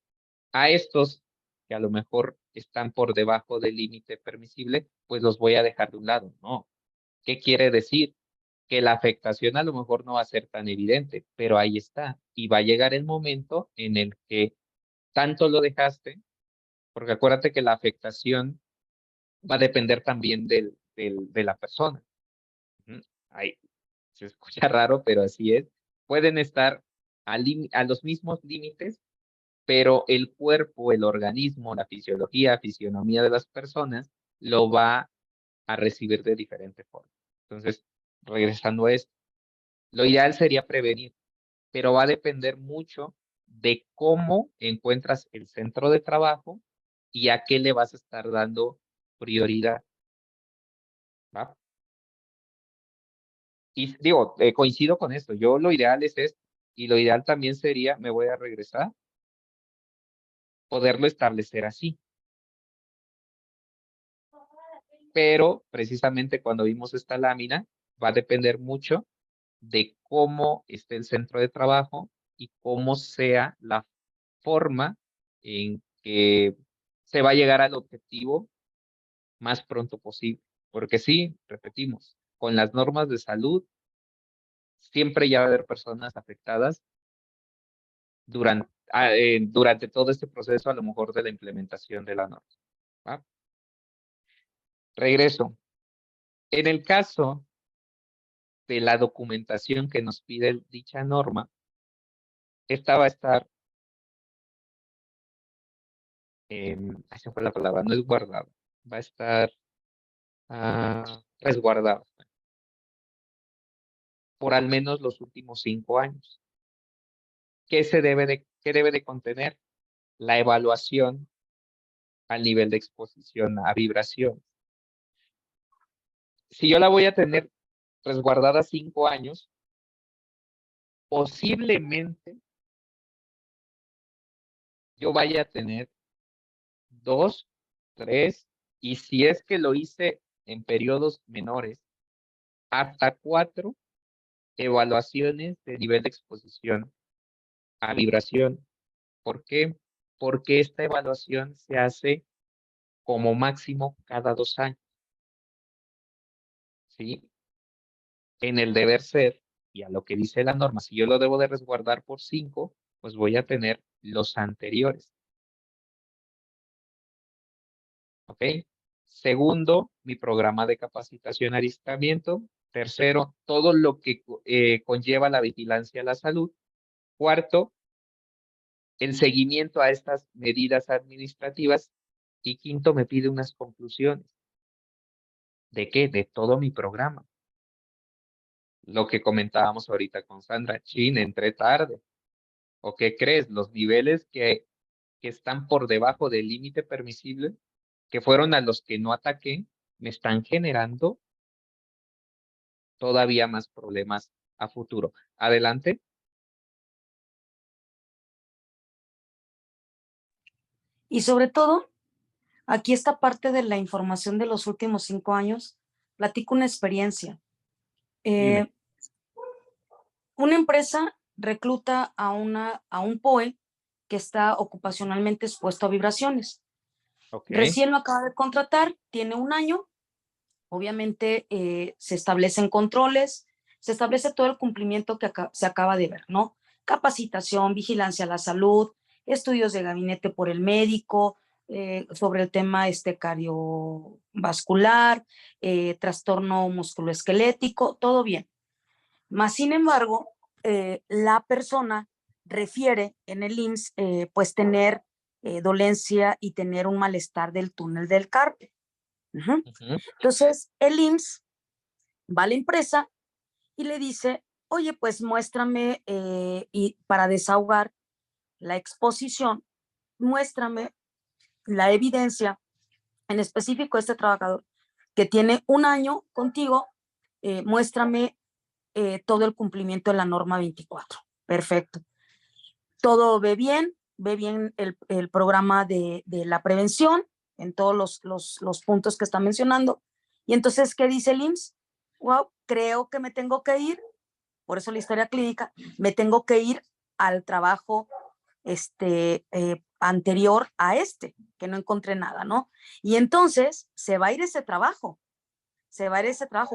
A estos que a lo mejor están por debajo del límite permisible, pues los voy a dejar de un lado. No. ¿Qué quiere decir? Que la afectación a lo mejor no va a ser tan evidente, pero ahí está. Y va a llegar el momento en el que tanto lo dejaste, porque acuérdate que la afectación va a depender también de la persona. Ahí se escucha raro, pero así es. Pueden estar a los mismos límites, pero el cuerpo, el organismo, la fisiología, fisionomía de las personas lo va a recibir de diferente forma. Entonces, regresando a esto, lo ideal sería prevenir, pero va a depender mucho de cómo encuentras el centro de trabajo y a qué le vas a estar dando prioridad, ¿va? Y digo, coincido con esto, yo lo ideal es esto, y lo ideal también sería, me voy a regresar, poderlo establecer así. Pero precisamente cuando vimos esta lámina, va a depender mucho de cómo esté el centro de trabajo y cómo sea la forma en que se va a llegar al objetivo más pronto posible. Porque sí, repetimos, con las normas de salud, siempre ya va a haber personas afectadas durante todo este proceso, a lo mejor de la implementación de la norma. ¿Va? Regreso. En el caso de la documentación que nos pide dicha norma, esta va a estar, esa fue la palabra, no es guardada, va a estar resguardada por al menos los últimos 5 años. ¿Qué debe de contener? La evaluación al nivel de exposición a vibración. Si yo la voy a tener resguardada 5 años, posiblemente yo vaya a tener 2, 3, y si es que lo hice en periodos menores, hasta 4 evaluaciones de nivel de exposición a vibración. ¿Por qué? Porque esta evaluación se hace como máximo cada 2 años, ¿sí? En el deber ser, y a lo que dice la norma, si yo lo debo de resguardar por 5, pues voy a tener los anteriores, ¿ok? Segundo, mi programa de capacitación y adiestramiento. Tercero, todo lo que conlleva la vigilancia a la salud. Cuarto, el seguimiento a estas medidas administrativas. Y quinto, me pide unas conclusiones. ¿De qué? De todo mi programa. Lo que comentábamos ahorita con Sandra, chin, entré tarde. ¿O qué crees? Los niveles que están por debajo del límite permisible, que fueron a los que no ataqué, me están generando todavía más problemas a futuro. Adelante. Y sobre todo, aquí esta parte de la información de los últimos 5 años, platico una experiencia. Dime. Una empresa recluta a un POE que está ocupacionalmente expuesto a vibraciones. Ok. Recién lo acaba de contratar, tiene 1 año, obviamente se establecen controles, se establece todo el cumplimiento que se acaba de ver, ¿no? Capacitación, vigilancia a la salud, estudios de gabinete por el médico, sobre el tema cardiovascular, trastorno musculoesquelético, todo bien. Más sin embargo, la persona refiere en el IMSS pues tener dolencia y tener un malestar del túnel del carpio. Entonces, el IMSS va a la empresa y le dice, oye, pues muéstrame, y para desahogar la exposición, muéstrame la evidencia, en específico este trabajador que tiene 1 año contigo, muéstrame todo el cumplimiento de la norma 24. Perfecto. todo ve bien el programa de la prevención en todos los puntos que está mencionando. Y entonces, ¿qué dice el IMSS? Wow, creo que me tengo que ir, por eso la historia clínica, me tengo que ir al trabajo anterior a que no encontré nada, ¿no? Y entonces se va a ir ese trabajo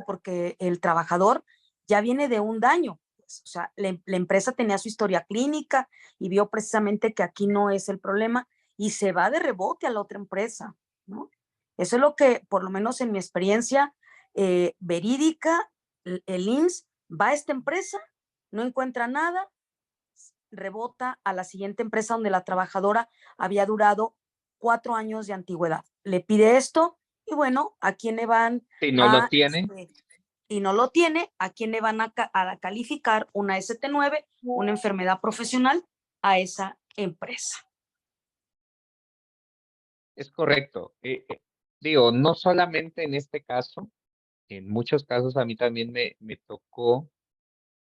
porque el trabajador ya viene de un daño. Pues, o sea, la empresa tenía su historia clínica y vio precisamente que aquí no es el problema y se va de rebote a la otra empresa, ¿no? Eso es lo que, por lo menos en mi experiencia verídica, el IMSS va a esta empresa, no encuentra nada, rebota a la siguiente empresa donde la trabajadora había durado 4 años de antigüedad. Le pide esto y bueno, ¿a quién le van Si no lo tiene, y no lo tiene, ¿a quién le van a calificar una ST9, una enfermedad profesional a esa empresa? es correcto. Digo, no solamente en este caso, en muchos casos a mí también me tocó,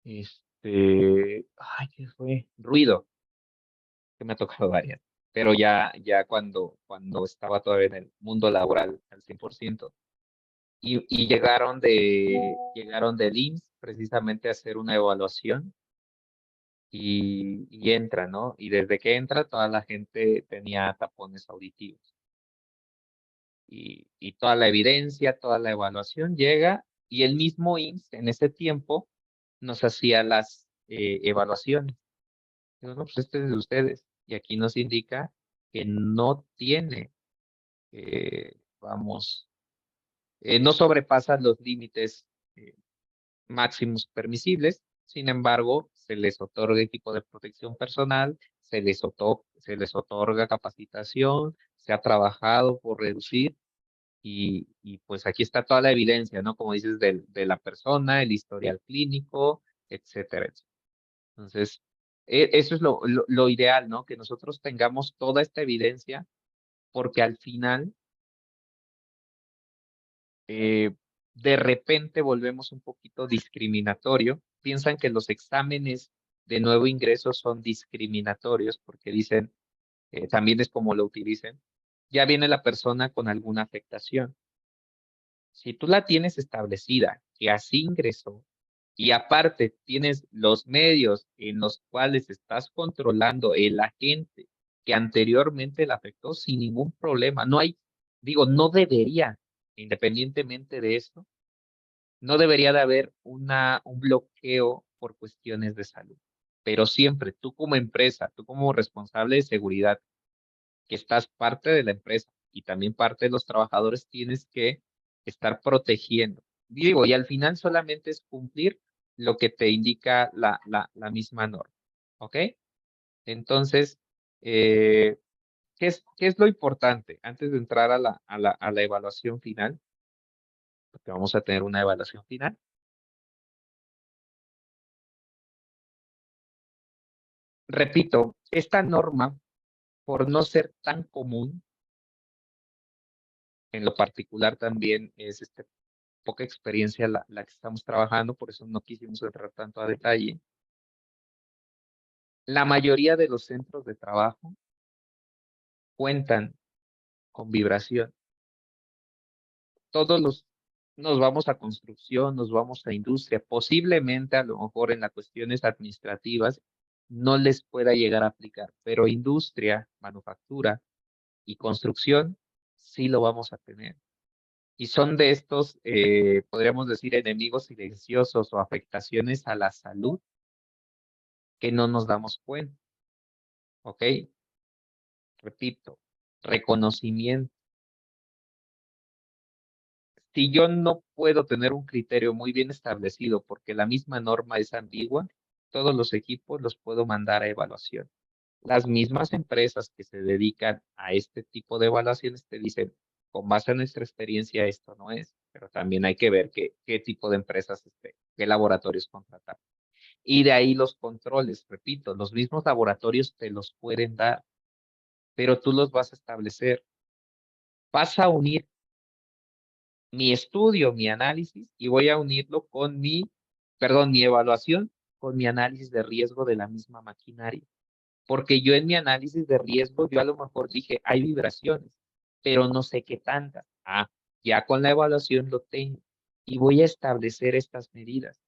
ay, ¿qué fue? Ruido, que me ha tocado varias, pero ya cuando estaba todavía en el mundo laboral al 100%. Y llegaron del IMSS precisamente a hacer una evaluación y entra, ¿no? Y desde que entra toda la gente tenía tapones auditivos. Y toda la evidencia, toda la evaluación llega y el mismo IMSS en ese tiempo nos hacía las evaluaciones. Digo, no, pues este es de ustedes. Y aquí nos indica que no tiene, no sobrepasa los límites máximos permisibles. Sin embargo, se les otorga equipo de protección personal, se les otorga capacitación, se ha trabajado por reducir y pues aquí está toda la evidencia, ¿no? Como dices, de la persona, el historial clínico, etcétera, etcétera. Entonces, eso es lo ideal, ¿no? Que nosotros tengamos toda esta evidencia porque al final, de repente volvemos un poquito discriminatorio. Piensan que los exámenes de nuevo ingreso son discriminatorios porque dicen, también es como lo utilicen, ya viene la persona con alguna afectación. Si tú la tienes establecida, que así ingresó, y aparte tienes los medios en los cuales estás controlando el agente que anteriormente la afectó sin ningún problema, no debería, independientemente de esto, no debería de haber un bloqueo por cuestiones de salud. Pero siempre tú como empresa, tú como responsable de seguridad, que estás parte de la empresa y también parte de los trabajadores, tienes que estar protegiendo. Digo, y al final solamente es cumplir lo que te indica la misma norma. ¿Ok? Entonces, ¿qué es lo importante? Antes de entrar a la evaluación final, porque vamos a tener una evaluación final. Repito, esta norma, por no ser tan común, en lo particular también es poca experiencia la que estamos trabajando, por eso no quisimos entrar tanto a detalle. La mayoría de los centros de trabajo cuentan con vibración. Nos vamos a construcción, nos vamos a industria, posiblemente a lo mejor en las cuestiones administrativas no les pueda llegar a aplicar, pero industria, manufactura y construcción sí lo vamos a tener. Y son de estos, podríamos decir, enemigos silenciosos o afectaciones a la salud que no nos damos cuenta. ¿Ok? Repito, reconocimiento. Si yo no puedo tener un criterio muy bien establecido porque la misma norma es ambigua, todos los equipos los puedo mandar a evaluación. Las mismas empresas que se dedican a este tipo de evaluaciones te dicen, con base en nuestra experiencia, esto no es, pero también hay que ver qué tipo de empresas, qué laboratorios contratar. Y de ahí los controles, repito, los mismos laboratorios te los pueden dar, pero tú los vas a establecer. Vas a unir mi estudio, mi análisis, y voy a unirlo con mi evaluación, con mi análisis de riesgo de la misma maquinaria. Porque yo en mi análisis de riesgo, yo a lo mejor dije, hay vibraciones, pero no sé qué tantas. Ah, ya con la evaluación lo tengo y voy a establecer estas medidas.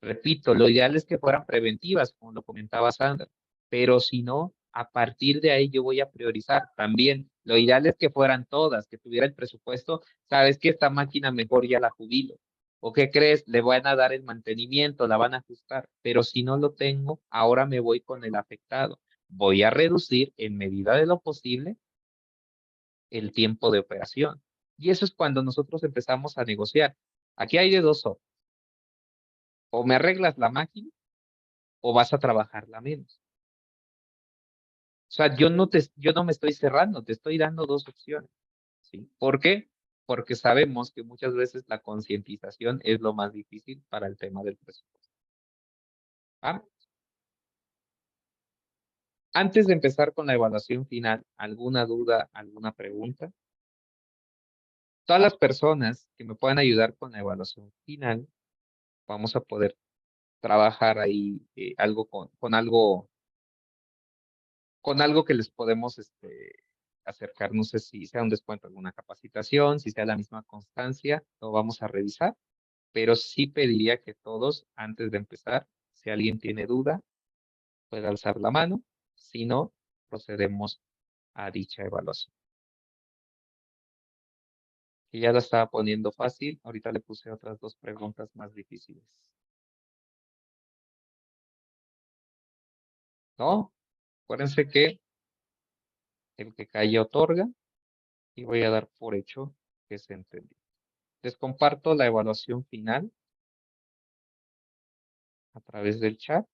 Repito, lo ideal es que fueran preventivas, como lo comentaba Sandra, pero si no, a partir de ahí yo voy a priorizar también. Lo ideal es que fueran todas, que tuviera el presupuesto, sabes que esta máquina mejor ya la jubilo. ¿O qué crees? Le van a dar el mantenimiento, la van a ajustar, pero si no lo tengo, ahora me voy con el afectado. Voy a reducir en medida de lo posible el tiempo de operación. Y eso es cuando nosotros empezamos a negociar. Aquí hay de dos opciones. O me arreglas la máquina o vas a trabajarla menos. O sea, yo no me estoy cerrando, te estoy dando dos opciones, ¿sí? ¿Por qué? Porque sabemos que muchas veces la concientización es lo más difícil para el tema del presupuesto. ¿Ah? Antes de empezar con la evaluación final, ¿alguna duda, alguna pregunta? Todas las personas que me puedan ayudar con la evaluación final, vamos a poder trabajar ahí algo con algo que les podemos acercar. No sé si sea un descuento, alguna capacitación, si sea la misma constancia, lo vamos a revisar, pero sí pediría que todos, antes de empezar, si alguien tiene duda, pueda alzar la mano, si no, procedemos a dicha evaluación. Y ya la estaba poniendo fácil, ahorita le puse otras dos preguntas más difíciles. ¿No? Acuérdense que el que calla otorga y voy a dar por hecho que se entendió. Les comparto la evaluación final a través del chat.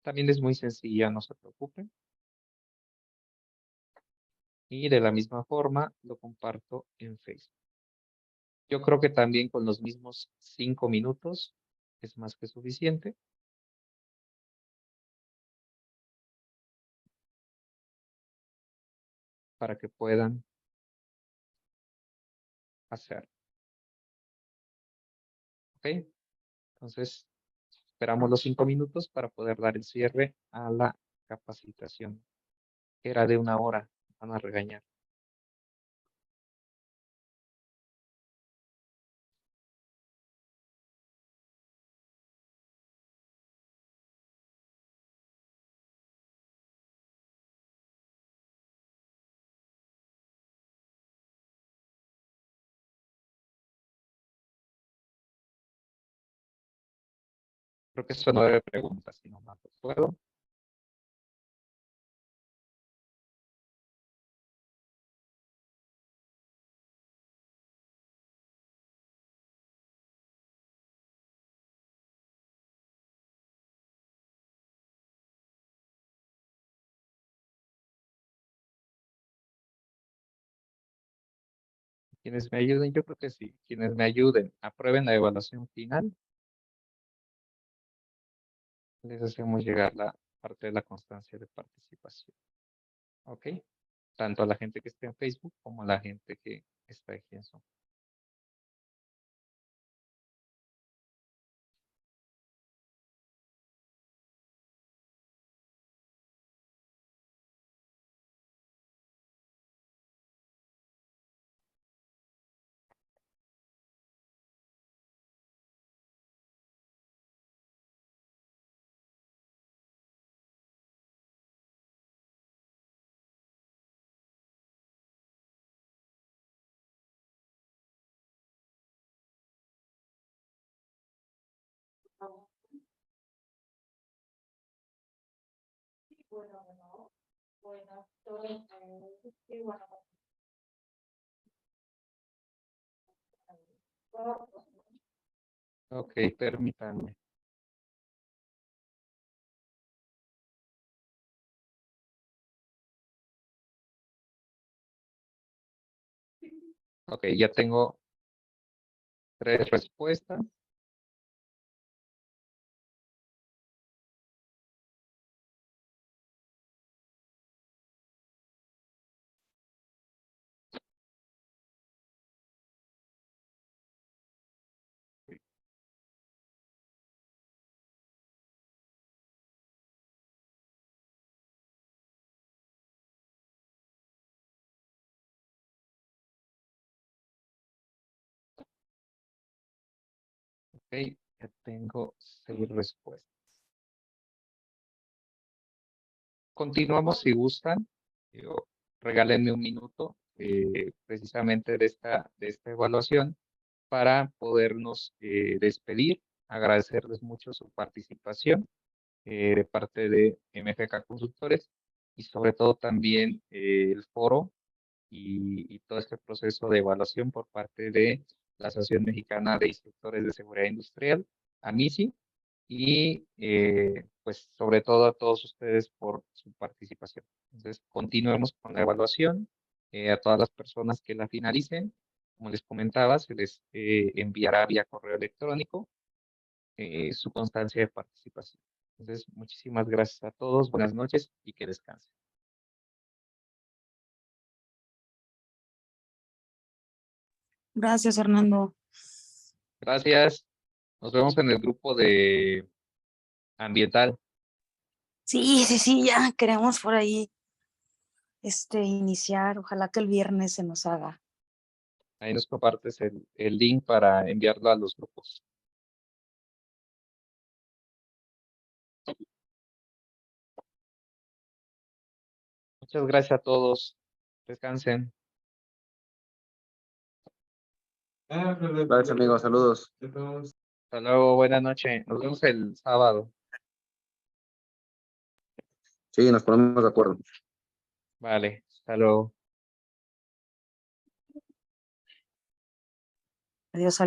También es muy sencilla, no se preocupen. Y de la misma forma lo comparto en Facebook. Yo creo que también con los mismos 5 minutos es más que suficiente. Para que puedan hacer. ¿Ok? Entonces, esperamos los 5 minutos para poder dar el cierre a la capacitación. Era de 1 hora, van a regañar. Creo que son 9 preguntas, si no mal recuerdo. Quienes me ayuden, yo creo que sí. Quienes me ayuden, aprueben la evaluación final. Les hacemos llegar la parte de la constancia de participación. ¿Ok? Tanto a la gente que esté en Facebook como a la gente que está aquí en Zoom. Ok, permítanme. Ok, ya tengo 3 respuestas. Ok, ya tengo 6 respuestas. Continuamos si gustan. Regálenme un minuto precisamente de esta evaluación para podernos despedir. Agradecerles mucho su participación de parte de MFK Consultores y sobre todo también el foro y todo este proceso de evaluación por parte de la Asociación Mexicana de Instructores de Seguridad Industrial, AMISI, y pues sobre todo a todos ustedes por su participación. Entonces, continuemos con la evaluación. A todas las personas que la finalicen, como les comentaba, se les enviará vía correo electrónico su constancia de participación. Entonces, muchísimas gracias a todos, buenas noches y que descansen. Gracias, Hernando. Gracias. Nos vemos en el grupo de ambiental. Sí, ya queremos por ahí iniciar. Ojalá que el viernes se nos haga. Ahí nos compartes el link para enviarlo a los grupos. Muchas gracias a todos. Descansen. Gracias, amigos. Saludos. Hasta luego. Buenas noches. Nos vemos el sábado. Sí, nos ponemos de acuerdo. Vale. Hasta luego. Adiós,